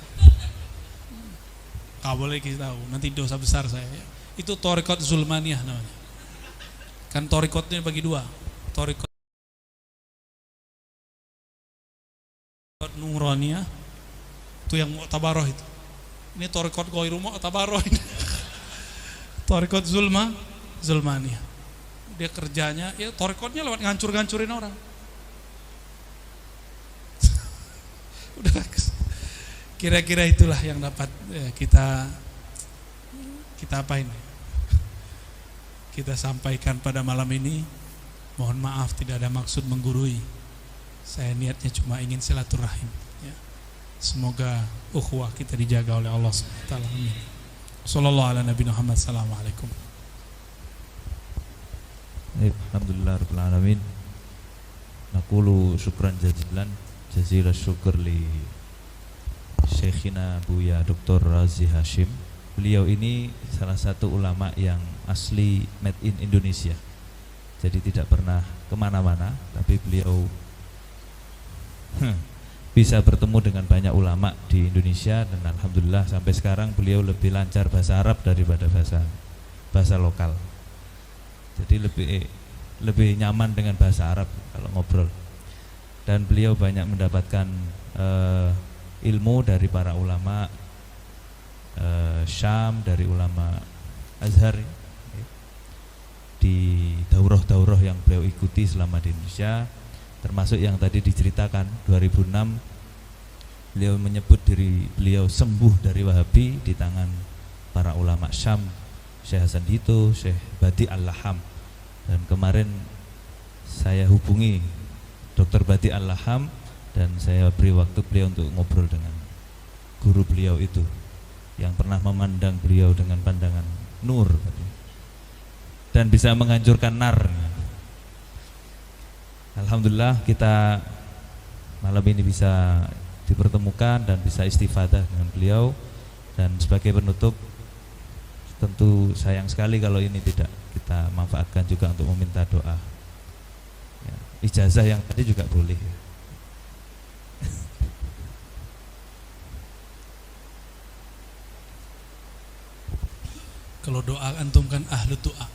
Gak boleh dikasih tahu. Nanti dosa besar saya. Ya. Itu Thariqat Zulmaniyah namanya. Kan Thariqatnya bagi 2. Thariqat Nuraniyah itu yang Mu'tabaroh itu. Ini Thariqat Ghairu Mu'tabaroh ini. Thariqat Zulmaniyah. dia kerjanya ya torekotnya lewat ngancur-ngancurin orang. Udah, kira-kira itulah yang dapat kita apain, kita sampaikan pada malam ini. Mohon maaf tidak ada maksud menggurui, saya niatnya cuma ingin silaturahim ya. Semoga ukhuwah kita dijaga oleh Allah SWT. Amin. Sallallahu ala Nabi Muhammad. Assalamualaikum. Alhamdulillah rabbil alamin. Naqulu syukran jazilan syukur li Syekhina Buya Dr. Razi Hashim. Beliau ini salah satu ulama yang asli made in Indonesia. Jadi tidak pernah kemana-mana, tapi beliau bisa bertemu dengan banyak ulama di Indonesia, dan alhamdulillah sampai sekarang beliau lebih lancar bahasa Arab daripada bahasa lokal. Jadi lebih nyaman dengan bahasa Arab kalau ngobrol. Dan beliau banyak mendapatkan ilmu dari para ulama Syam, dari ulama Azhar, di daurah-daurah yang beliau ikuti selama di Indonesia, termasuk yang tadi diceritakan 2006 beliau menyebut diri beliau sembuh dari Wahabi di tangan para ulama Syam, Syekh Hasan Dito, Syekh Badi Al-Laham. Dan kemarin saya hubungi Dr. Badi Al-Laham dan saya beri waktu beliau untuk ngobrol dengan guru beliau itu yang pernah memandang beliau dengan pandangan nur dan bisa menghancurkan nar. Alhamdulillah kita malam ini bisa dipertemukan dan bisa istifadah dengan beliau. Dan sebagai penutup, tentu sayang sekali kalau ini tidak kita manfaatkan juga untuk meminta doa ya, ijazah yang tadi juga boleh ya. Kalau doa antum kan ahlu doa,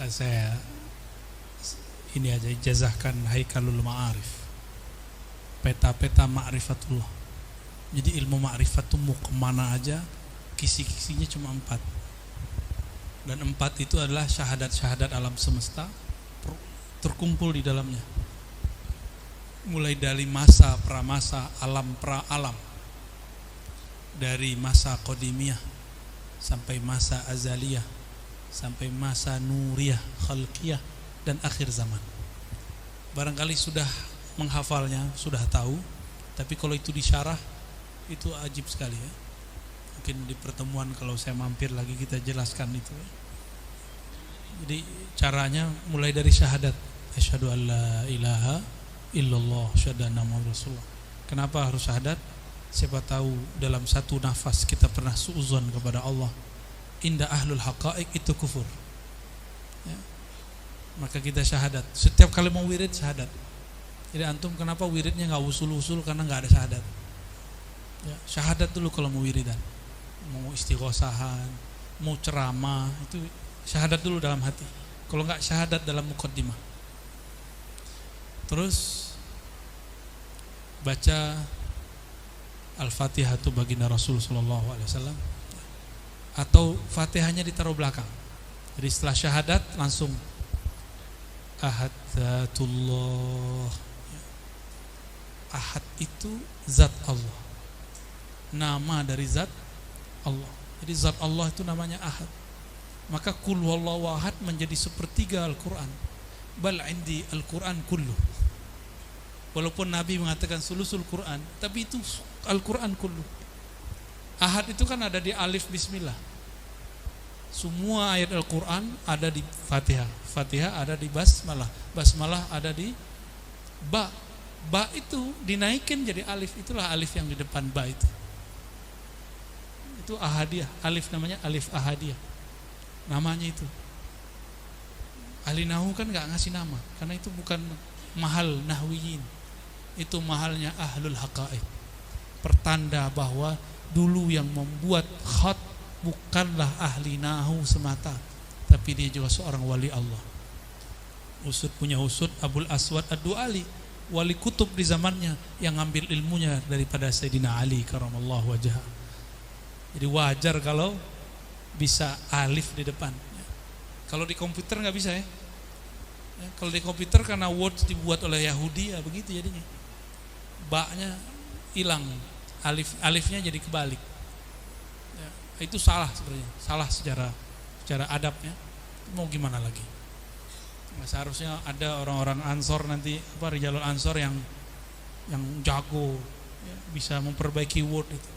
saya ini aja ijazahkan Haikalul Ma'arif, peta-peta ma'rifatullah. Jadi ilmu ma'rifat itu mau kemana aja, kisi-kisinya cuma 4. Dan 4 itu adalah syahadat-syahadat alam semesta terkumpul di dalamnya. Mulai dari masa pramasa, alam pra-alam, dari masa qadimiyah sampai masa azaliyah, sampai masa nuriyah, khalqiyah, dan akhir zaman. Barangkali sudah menghafalnya, sudah tahu, tapi kalau itu disyarah itu ajib sekali ya. Mungkin di pertemuan kalau saya mampir lagi kita jelaskan itu ya. Jadi caranya mulai dari syahadat, asyhadu an la ilaha illallah, asyhadu anna muhammadar rasulullah. Kenapa harus syahadat? Siapa tahu dalam satu nafas kita pernah suuzon kepada Allah, inda ahlul haqaiq itu kufur ya. Maka kita syahadat. Setiap kali mau wirid syahadat. Jadi antum kenapa wiridnya gak usul-usul? Karena gak ada syahadat ya. Syahadat dulu kalau mau wiridan, mau istighosahan, mau ceramah, itu syahadat dulu dalam hati. Kalau gak syahadat dalam muqaddimah. Terus baca Al-Fatihah itu baginda Rasul sallallahu alaihi wasallam, atau Fatihahnya ditaruh belakang. Jadi setelah syahadat langsung Ahad Zatullah. Ahad itu zat Allah, nama dari zat Allah. Jadi zat Allah itu namanya Ahad. Maka Qul huwallahu ahad menjadi sepertiga Al-Quran. Bal indi Al-Quran kullu. Walaupun Nabi mengatakan sulusul Quran, tapi itu Al-Quran kullu. Ahad itu kan ada di alif bismillah. Semua ayat Al-Quran ada di Fatihah. Fatihah ada di basmalah. Basmalah ada di ba. Ba itu dinaikin jadi alif. Itulah alif yang di depan ba itu. Itu ahadiyah. Alif namanya alif ahadiyah. Namanya itu. Ahli nahwu kan gak ngasih nama, karena itu bukan mahal nahwiyin. Itu mahalnya ahlul haqaiq. Pertanda bahwa dulu yang membuat khat bukanlah ahli nahu semata, tapi dia juga seorang wali Allah. Usud punya usud Abul Aswad Ad-Du'ali, wali kutub di zamannya yang ngambil ilmunya daripada Sayyidina Ali karamallahu wajhah. Jadi wajar kalau bisa alif di depan. Kalau di komputer nggak bisa ya. Kalau di komputer karena Word dibuat oleh Yahudi ya begitu jadinya. Ba-nya hilang, alifnya jadi kebalik. Ya, itu salah sebenarnya, salah secara adabnya. Mau gimana lagi? Nah, seharusnya ada orang-orang Ansor nanti Rijalul Ansor yang jago ya, bisa memperbaiki Word itu.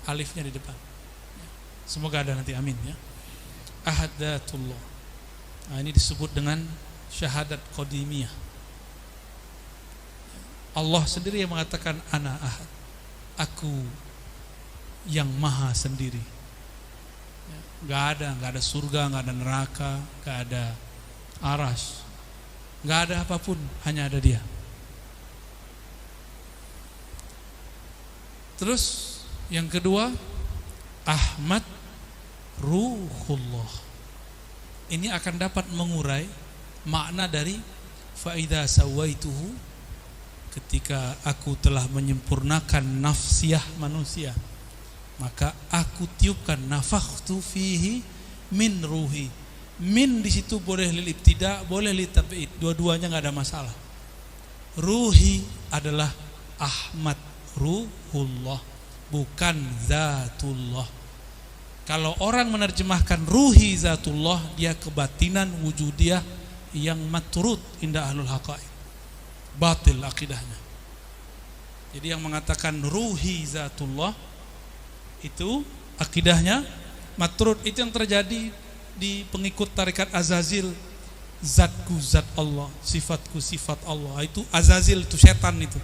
Alifnya di depan. Ya, semoga ada nanti, amin ya. Ahadatullah. Nah, ini disebut dengan syahadat qadimiyah. Allah sendiri yang mengatakan ana ahad, aku yang maha sendiri. Gak ada surga, gak ada neraka, gak ada aras, gak ada apapun, hanya ada Dia. Terus yang kedua, Ahmad Ruhullah. Ini akan dapat mengurai makna dari faida sawaituhu, ketika aku telah menyempurnakan nafsiyah manusia, maka aku tiupkan nafakhtu fihi min ruhi. Min di situ boleh lil ibtida, boleh lil tab'id, dua-duanya enggak ada masalah. Ruhi adalah Ahmad Ruhullah, bukan Zatullah. Kalau orang menerjemahkan ruhi zatullah, dia kebatinan wujudiyah yang maturut indah ahlul haqaiq, batil akidahnya. Jadi yang mengatakan ruhi zatullah itu akidahnya maturut. Itu yang terjadi di pengikut tarekat Azazil. Zatku zat Allah, sifatku sifat Allah. Itu Azazil, itu setan itu.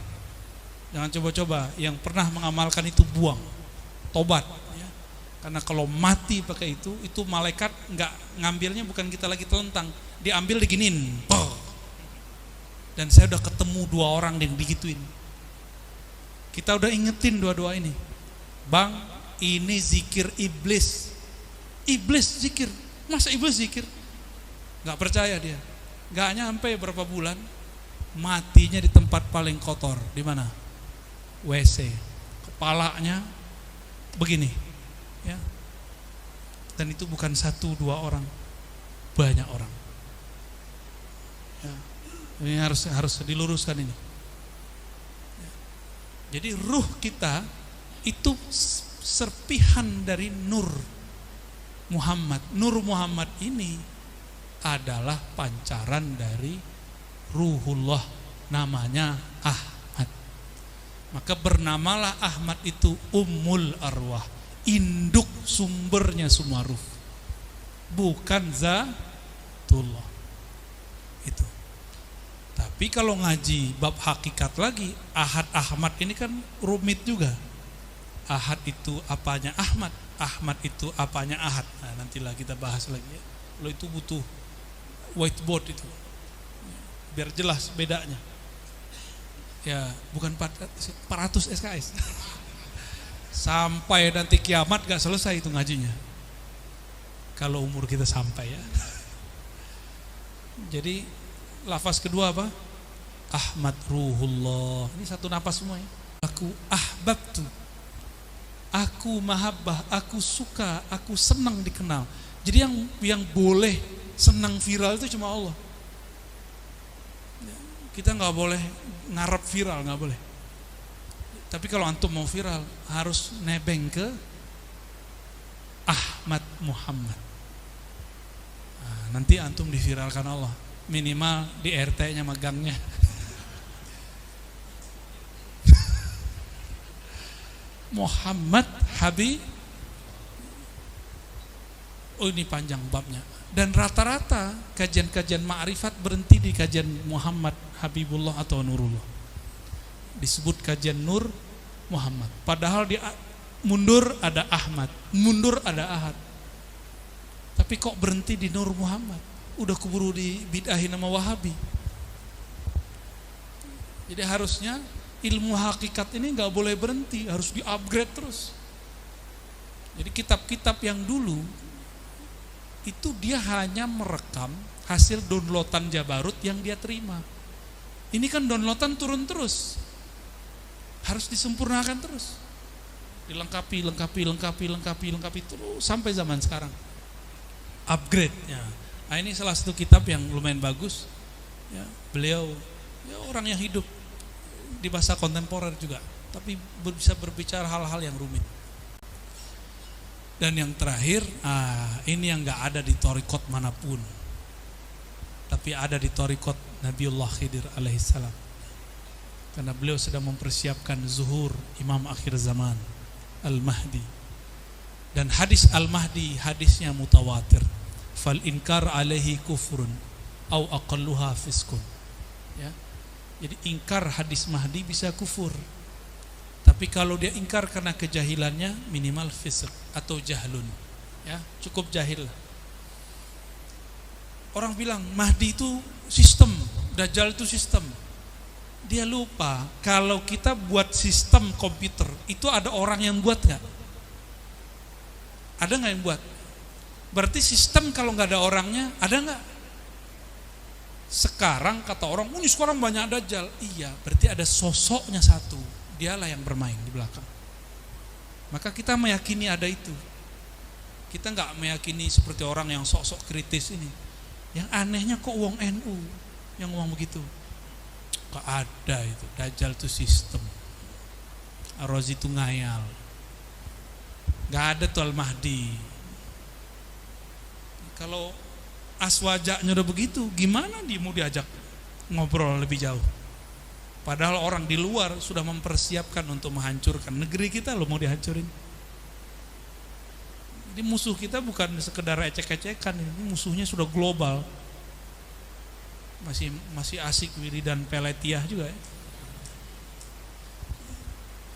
Jangan coba-coba, yang pernah mengamalkan itu buang, tobat. Karena kalau mati pakai itu malaikat nggak ngambilnya, bukan kita lagi telentang, diambil diginin. Dan saya udah ketemu 2 orang yang digituin. Kita udah ingetin dua-dua ini, bang, ini zikir iblis. Iblis zikir, masa iblis zikir? Nggak percaya dia. Nggak nyampe berapa bulan, matinya di tempat paling kotor. Di mana? WC. Kepalanya begini. Ya. Dan itu bukan 1-2 orang, banyak orang. Ya. Ini harus diluruskan ini. Ya. Jadi ruh kita itu serpihan dari nur Muhammad. Nur Muhammad ini adalah pancaran dari Ruhullah, namanya Ahmad. Maka bernamalah Ahmad itu Ummul Arwah, induk sumbernya semua ruh, bukan Zatullah itu. Tapi kalau ngaji bab hakikat lagi, Ahad Ahmad ini kan rumit juga. Ahad itu apanya Ahmad, Ahmad itu apanya Ahad. Nah, nantilah kita bahas lagi ya. Lo itu butuh whiteboard itu, biar jelas bedanya. Ya, bukan 400 SKS. Sampai nanti kiamat gak selesai itu ngajinya, kalau umur kita sampai ya. Jadi lafaz kedua apa? Ahmad Ruhullah. Ini satu napas semua ya. Aku ahbabtu, aku mahabbah, aku suka, aku senang dikenal. Jadi yang boleh senang viral itu cuma Allah. Kita gak boleh ngarep viral, gak boleh. Tapi kalau antum mau viral, harus nebeng ke Ahmad Muhammad. Nah, nanti antum diviralkan Allah, minimal di RT-nya magangnya. Muhammad Habib. Oh, ini panjang babnya. Dan rata-rata kajian-kajian ma'rifat berhenti di kajian Muhammad Habibullah atau Nurullah. Disebut kajian Nur Muhammad. Padahal di mundur ada Ahmad, mundur ada Ahad. Tapi kok berhenti di Nur Muhammad? Udah keburu dibid'ahin sama Wahabi. Jadi harusnya ilmu hakikat ini gak boleh berhenti, harus di-upgrade terus. Jadi kitab-kitab yang dulu itu dia hanya merekam hasil downloadan Jabarut yang dia terima. Ini kan downloadan turun terus, harus disempurnakan terus, dilengkapi terus sampai zaman sekarang. Upgrade-nya, Nah, ini salah satu kitab yang lumayan bagus. Ya, beliau ya orang yang hidup di masa kontemporer juga, tapi bisa berbicara hal-hal yang rumit. Dan yang terakhir, ini yang nggak ada di thariqat manapun, tapi ada di thariqat Nabiullah Khidir alaihissalam. Karena beliau sedang mempersiapkan zuhur Imam akhir zaman Al-Mahdi. Dan hadis Al-Mahdi hadisnya mutawatir. Fal inkar alaihi kufrun au aqalluha fiskun. Ya. Jadi ingkar hadis Mahdi bisa kufur. Tapi kalau dia ingkar karena kejahilannya minimal fisq atau jahlun. Ya, cukup jahil. Orang bilang Mahdi itu sistem, Dajjal itu sistem. Dia lupa kalau kita buat sistem komputer itu ada orang yang buat nggak? Ada nggak yang buat? Berarti sistem kalau nggak ada orangnya ada nggak? Sekarang kata orang, ini sekarang banyak Dajjal. Iya, berarti ada sosoknya satu. Dialah yang bermain di belakang. Maka kita meyakini ada itu. Kita nggak meyakini seperti orang yang sok-sok kritis ini. Yang anehnya kok wong NU yang ngomong begitu. Gak ada itu, Dajjal itu sistem, Ar-Razi itu ngayal. Gak ada tuh Al-Mahdi. Kalau aswajaknya udah begitu, gimana dia mau diajak ngobrol lebih jauh? Padahal orang di luar sudah mempersiapkan untuk menghancurkan negeri kita loh, mau dihancurin. Jadi musuh kita bukan sekedar ecek-ecekan, ini musuhnya sudah global. Masih asik wiridan peletiah juga ya.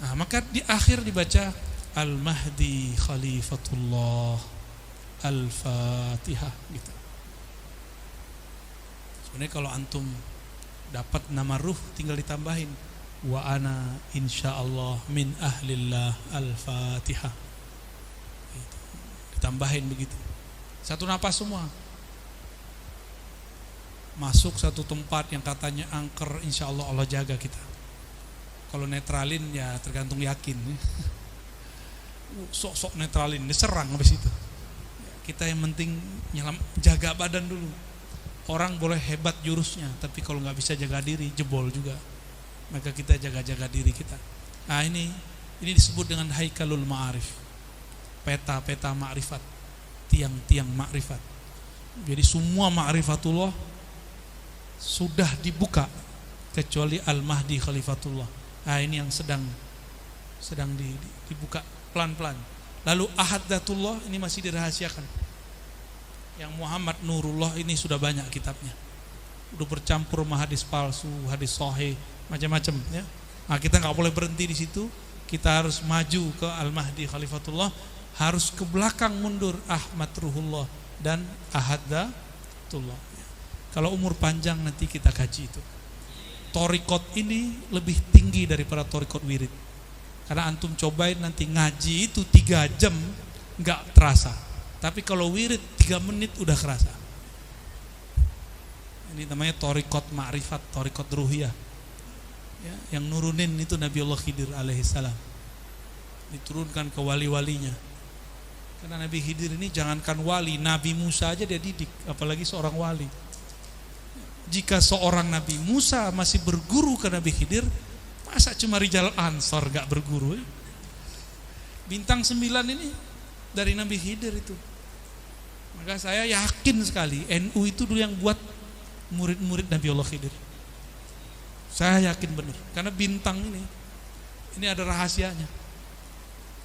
Nah, maka di akhir dibaca Al-Mahdi Khalifatullah Al-Fatihah gitu. Sebenarnya kalau antum dapat nama ruh tinggal ditambahin wa ana insyaallah min ahlillah Al-Fatihah gitu. Ditambahin begitu. Satu napas semua. Masuk satu tempat yang katanya angker, insya Allah Allah jaga kita. Kalau netralin ya tergantung yakin. Sok-sok netralin, diserang habis itu. Kita yang penting jaga badan dulu. Orang boleh hebat jurusnya, tapi kalau nggak bisa jaga diri, jebol juga. Maka kita jaga-jaga diri kita. Nah ini disebut dengan Haikalul Ma'arif. Peta-peta ma'rifat, tiang-tiang ma'rifat. Jadi semua ma'rifatullah sudah dibuka kecuali Al-Mahdi Khalifatullah. Nah ini yang sedang dibuka pelan-pelan. Lalu Ahaddatullah ini masih dirahasiakan. Yang Muhammad Nurullah ini sudah banyak kitabnya. Udah bercampur sama hadis palsu, hadis sahih, macam-macam ya. Nah, kita nggak boleh berhenti di situ. Kita harus maju ke Al-Mahdi Khalifatullah, harus ke belakang mundur Ahmad Ruhullah dan Ahaddatullah. Kalau umur panjang nanti kita kaji itu. Thariqat ini lebih tinggi daripada thariqat wirid. Karena antum cobain nanti ngaji itu 3 jam nggak terasa. Tapi kalau wirid 3 menit udah kerasa. Ini namanya thariqat ma'rifat, thariqat ruhiyah. Ya, yang nurunin itu Nabiullah Khidir alaihissalam. Diturunkan ke wali-walinya. Karena Nabi Khidir ini jangankan wali, Nabi Musa aja dia didik, apalagi seorang wali. Jika seorang Nabi Musa masih berguru ke Nabi Khidir, masa cuma Rijal Ansor gak berguru? Bintang 9 ini dari Nabi Khidir itu. Maka saya yakin sekali NU itu dulu yang buat murid-murid Nabiullah Khidir. Saya yakin benar, karena bintang ini ada rahasianya.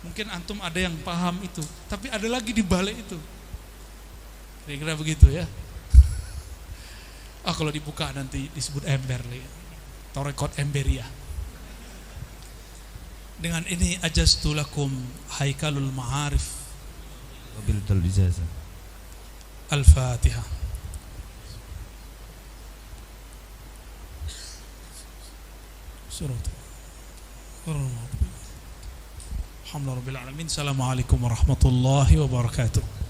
Mungkin antum ada yang paham itu, tapi ada lagi di balik itu. Kira-kira begitu ya. Kalau dibuka nanti disebut ember lagi. Thariqat Emberiyah. Dengan ini ajaztu lakum Haikalul Ma'arif wabil ijazah. Al-Fatihah. Surat Alhamdulillah Rabbil Alamin. Assalamualaikum warahmatullahi wabarakatuh.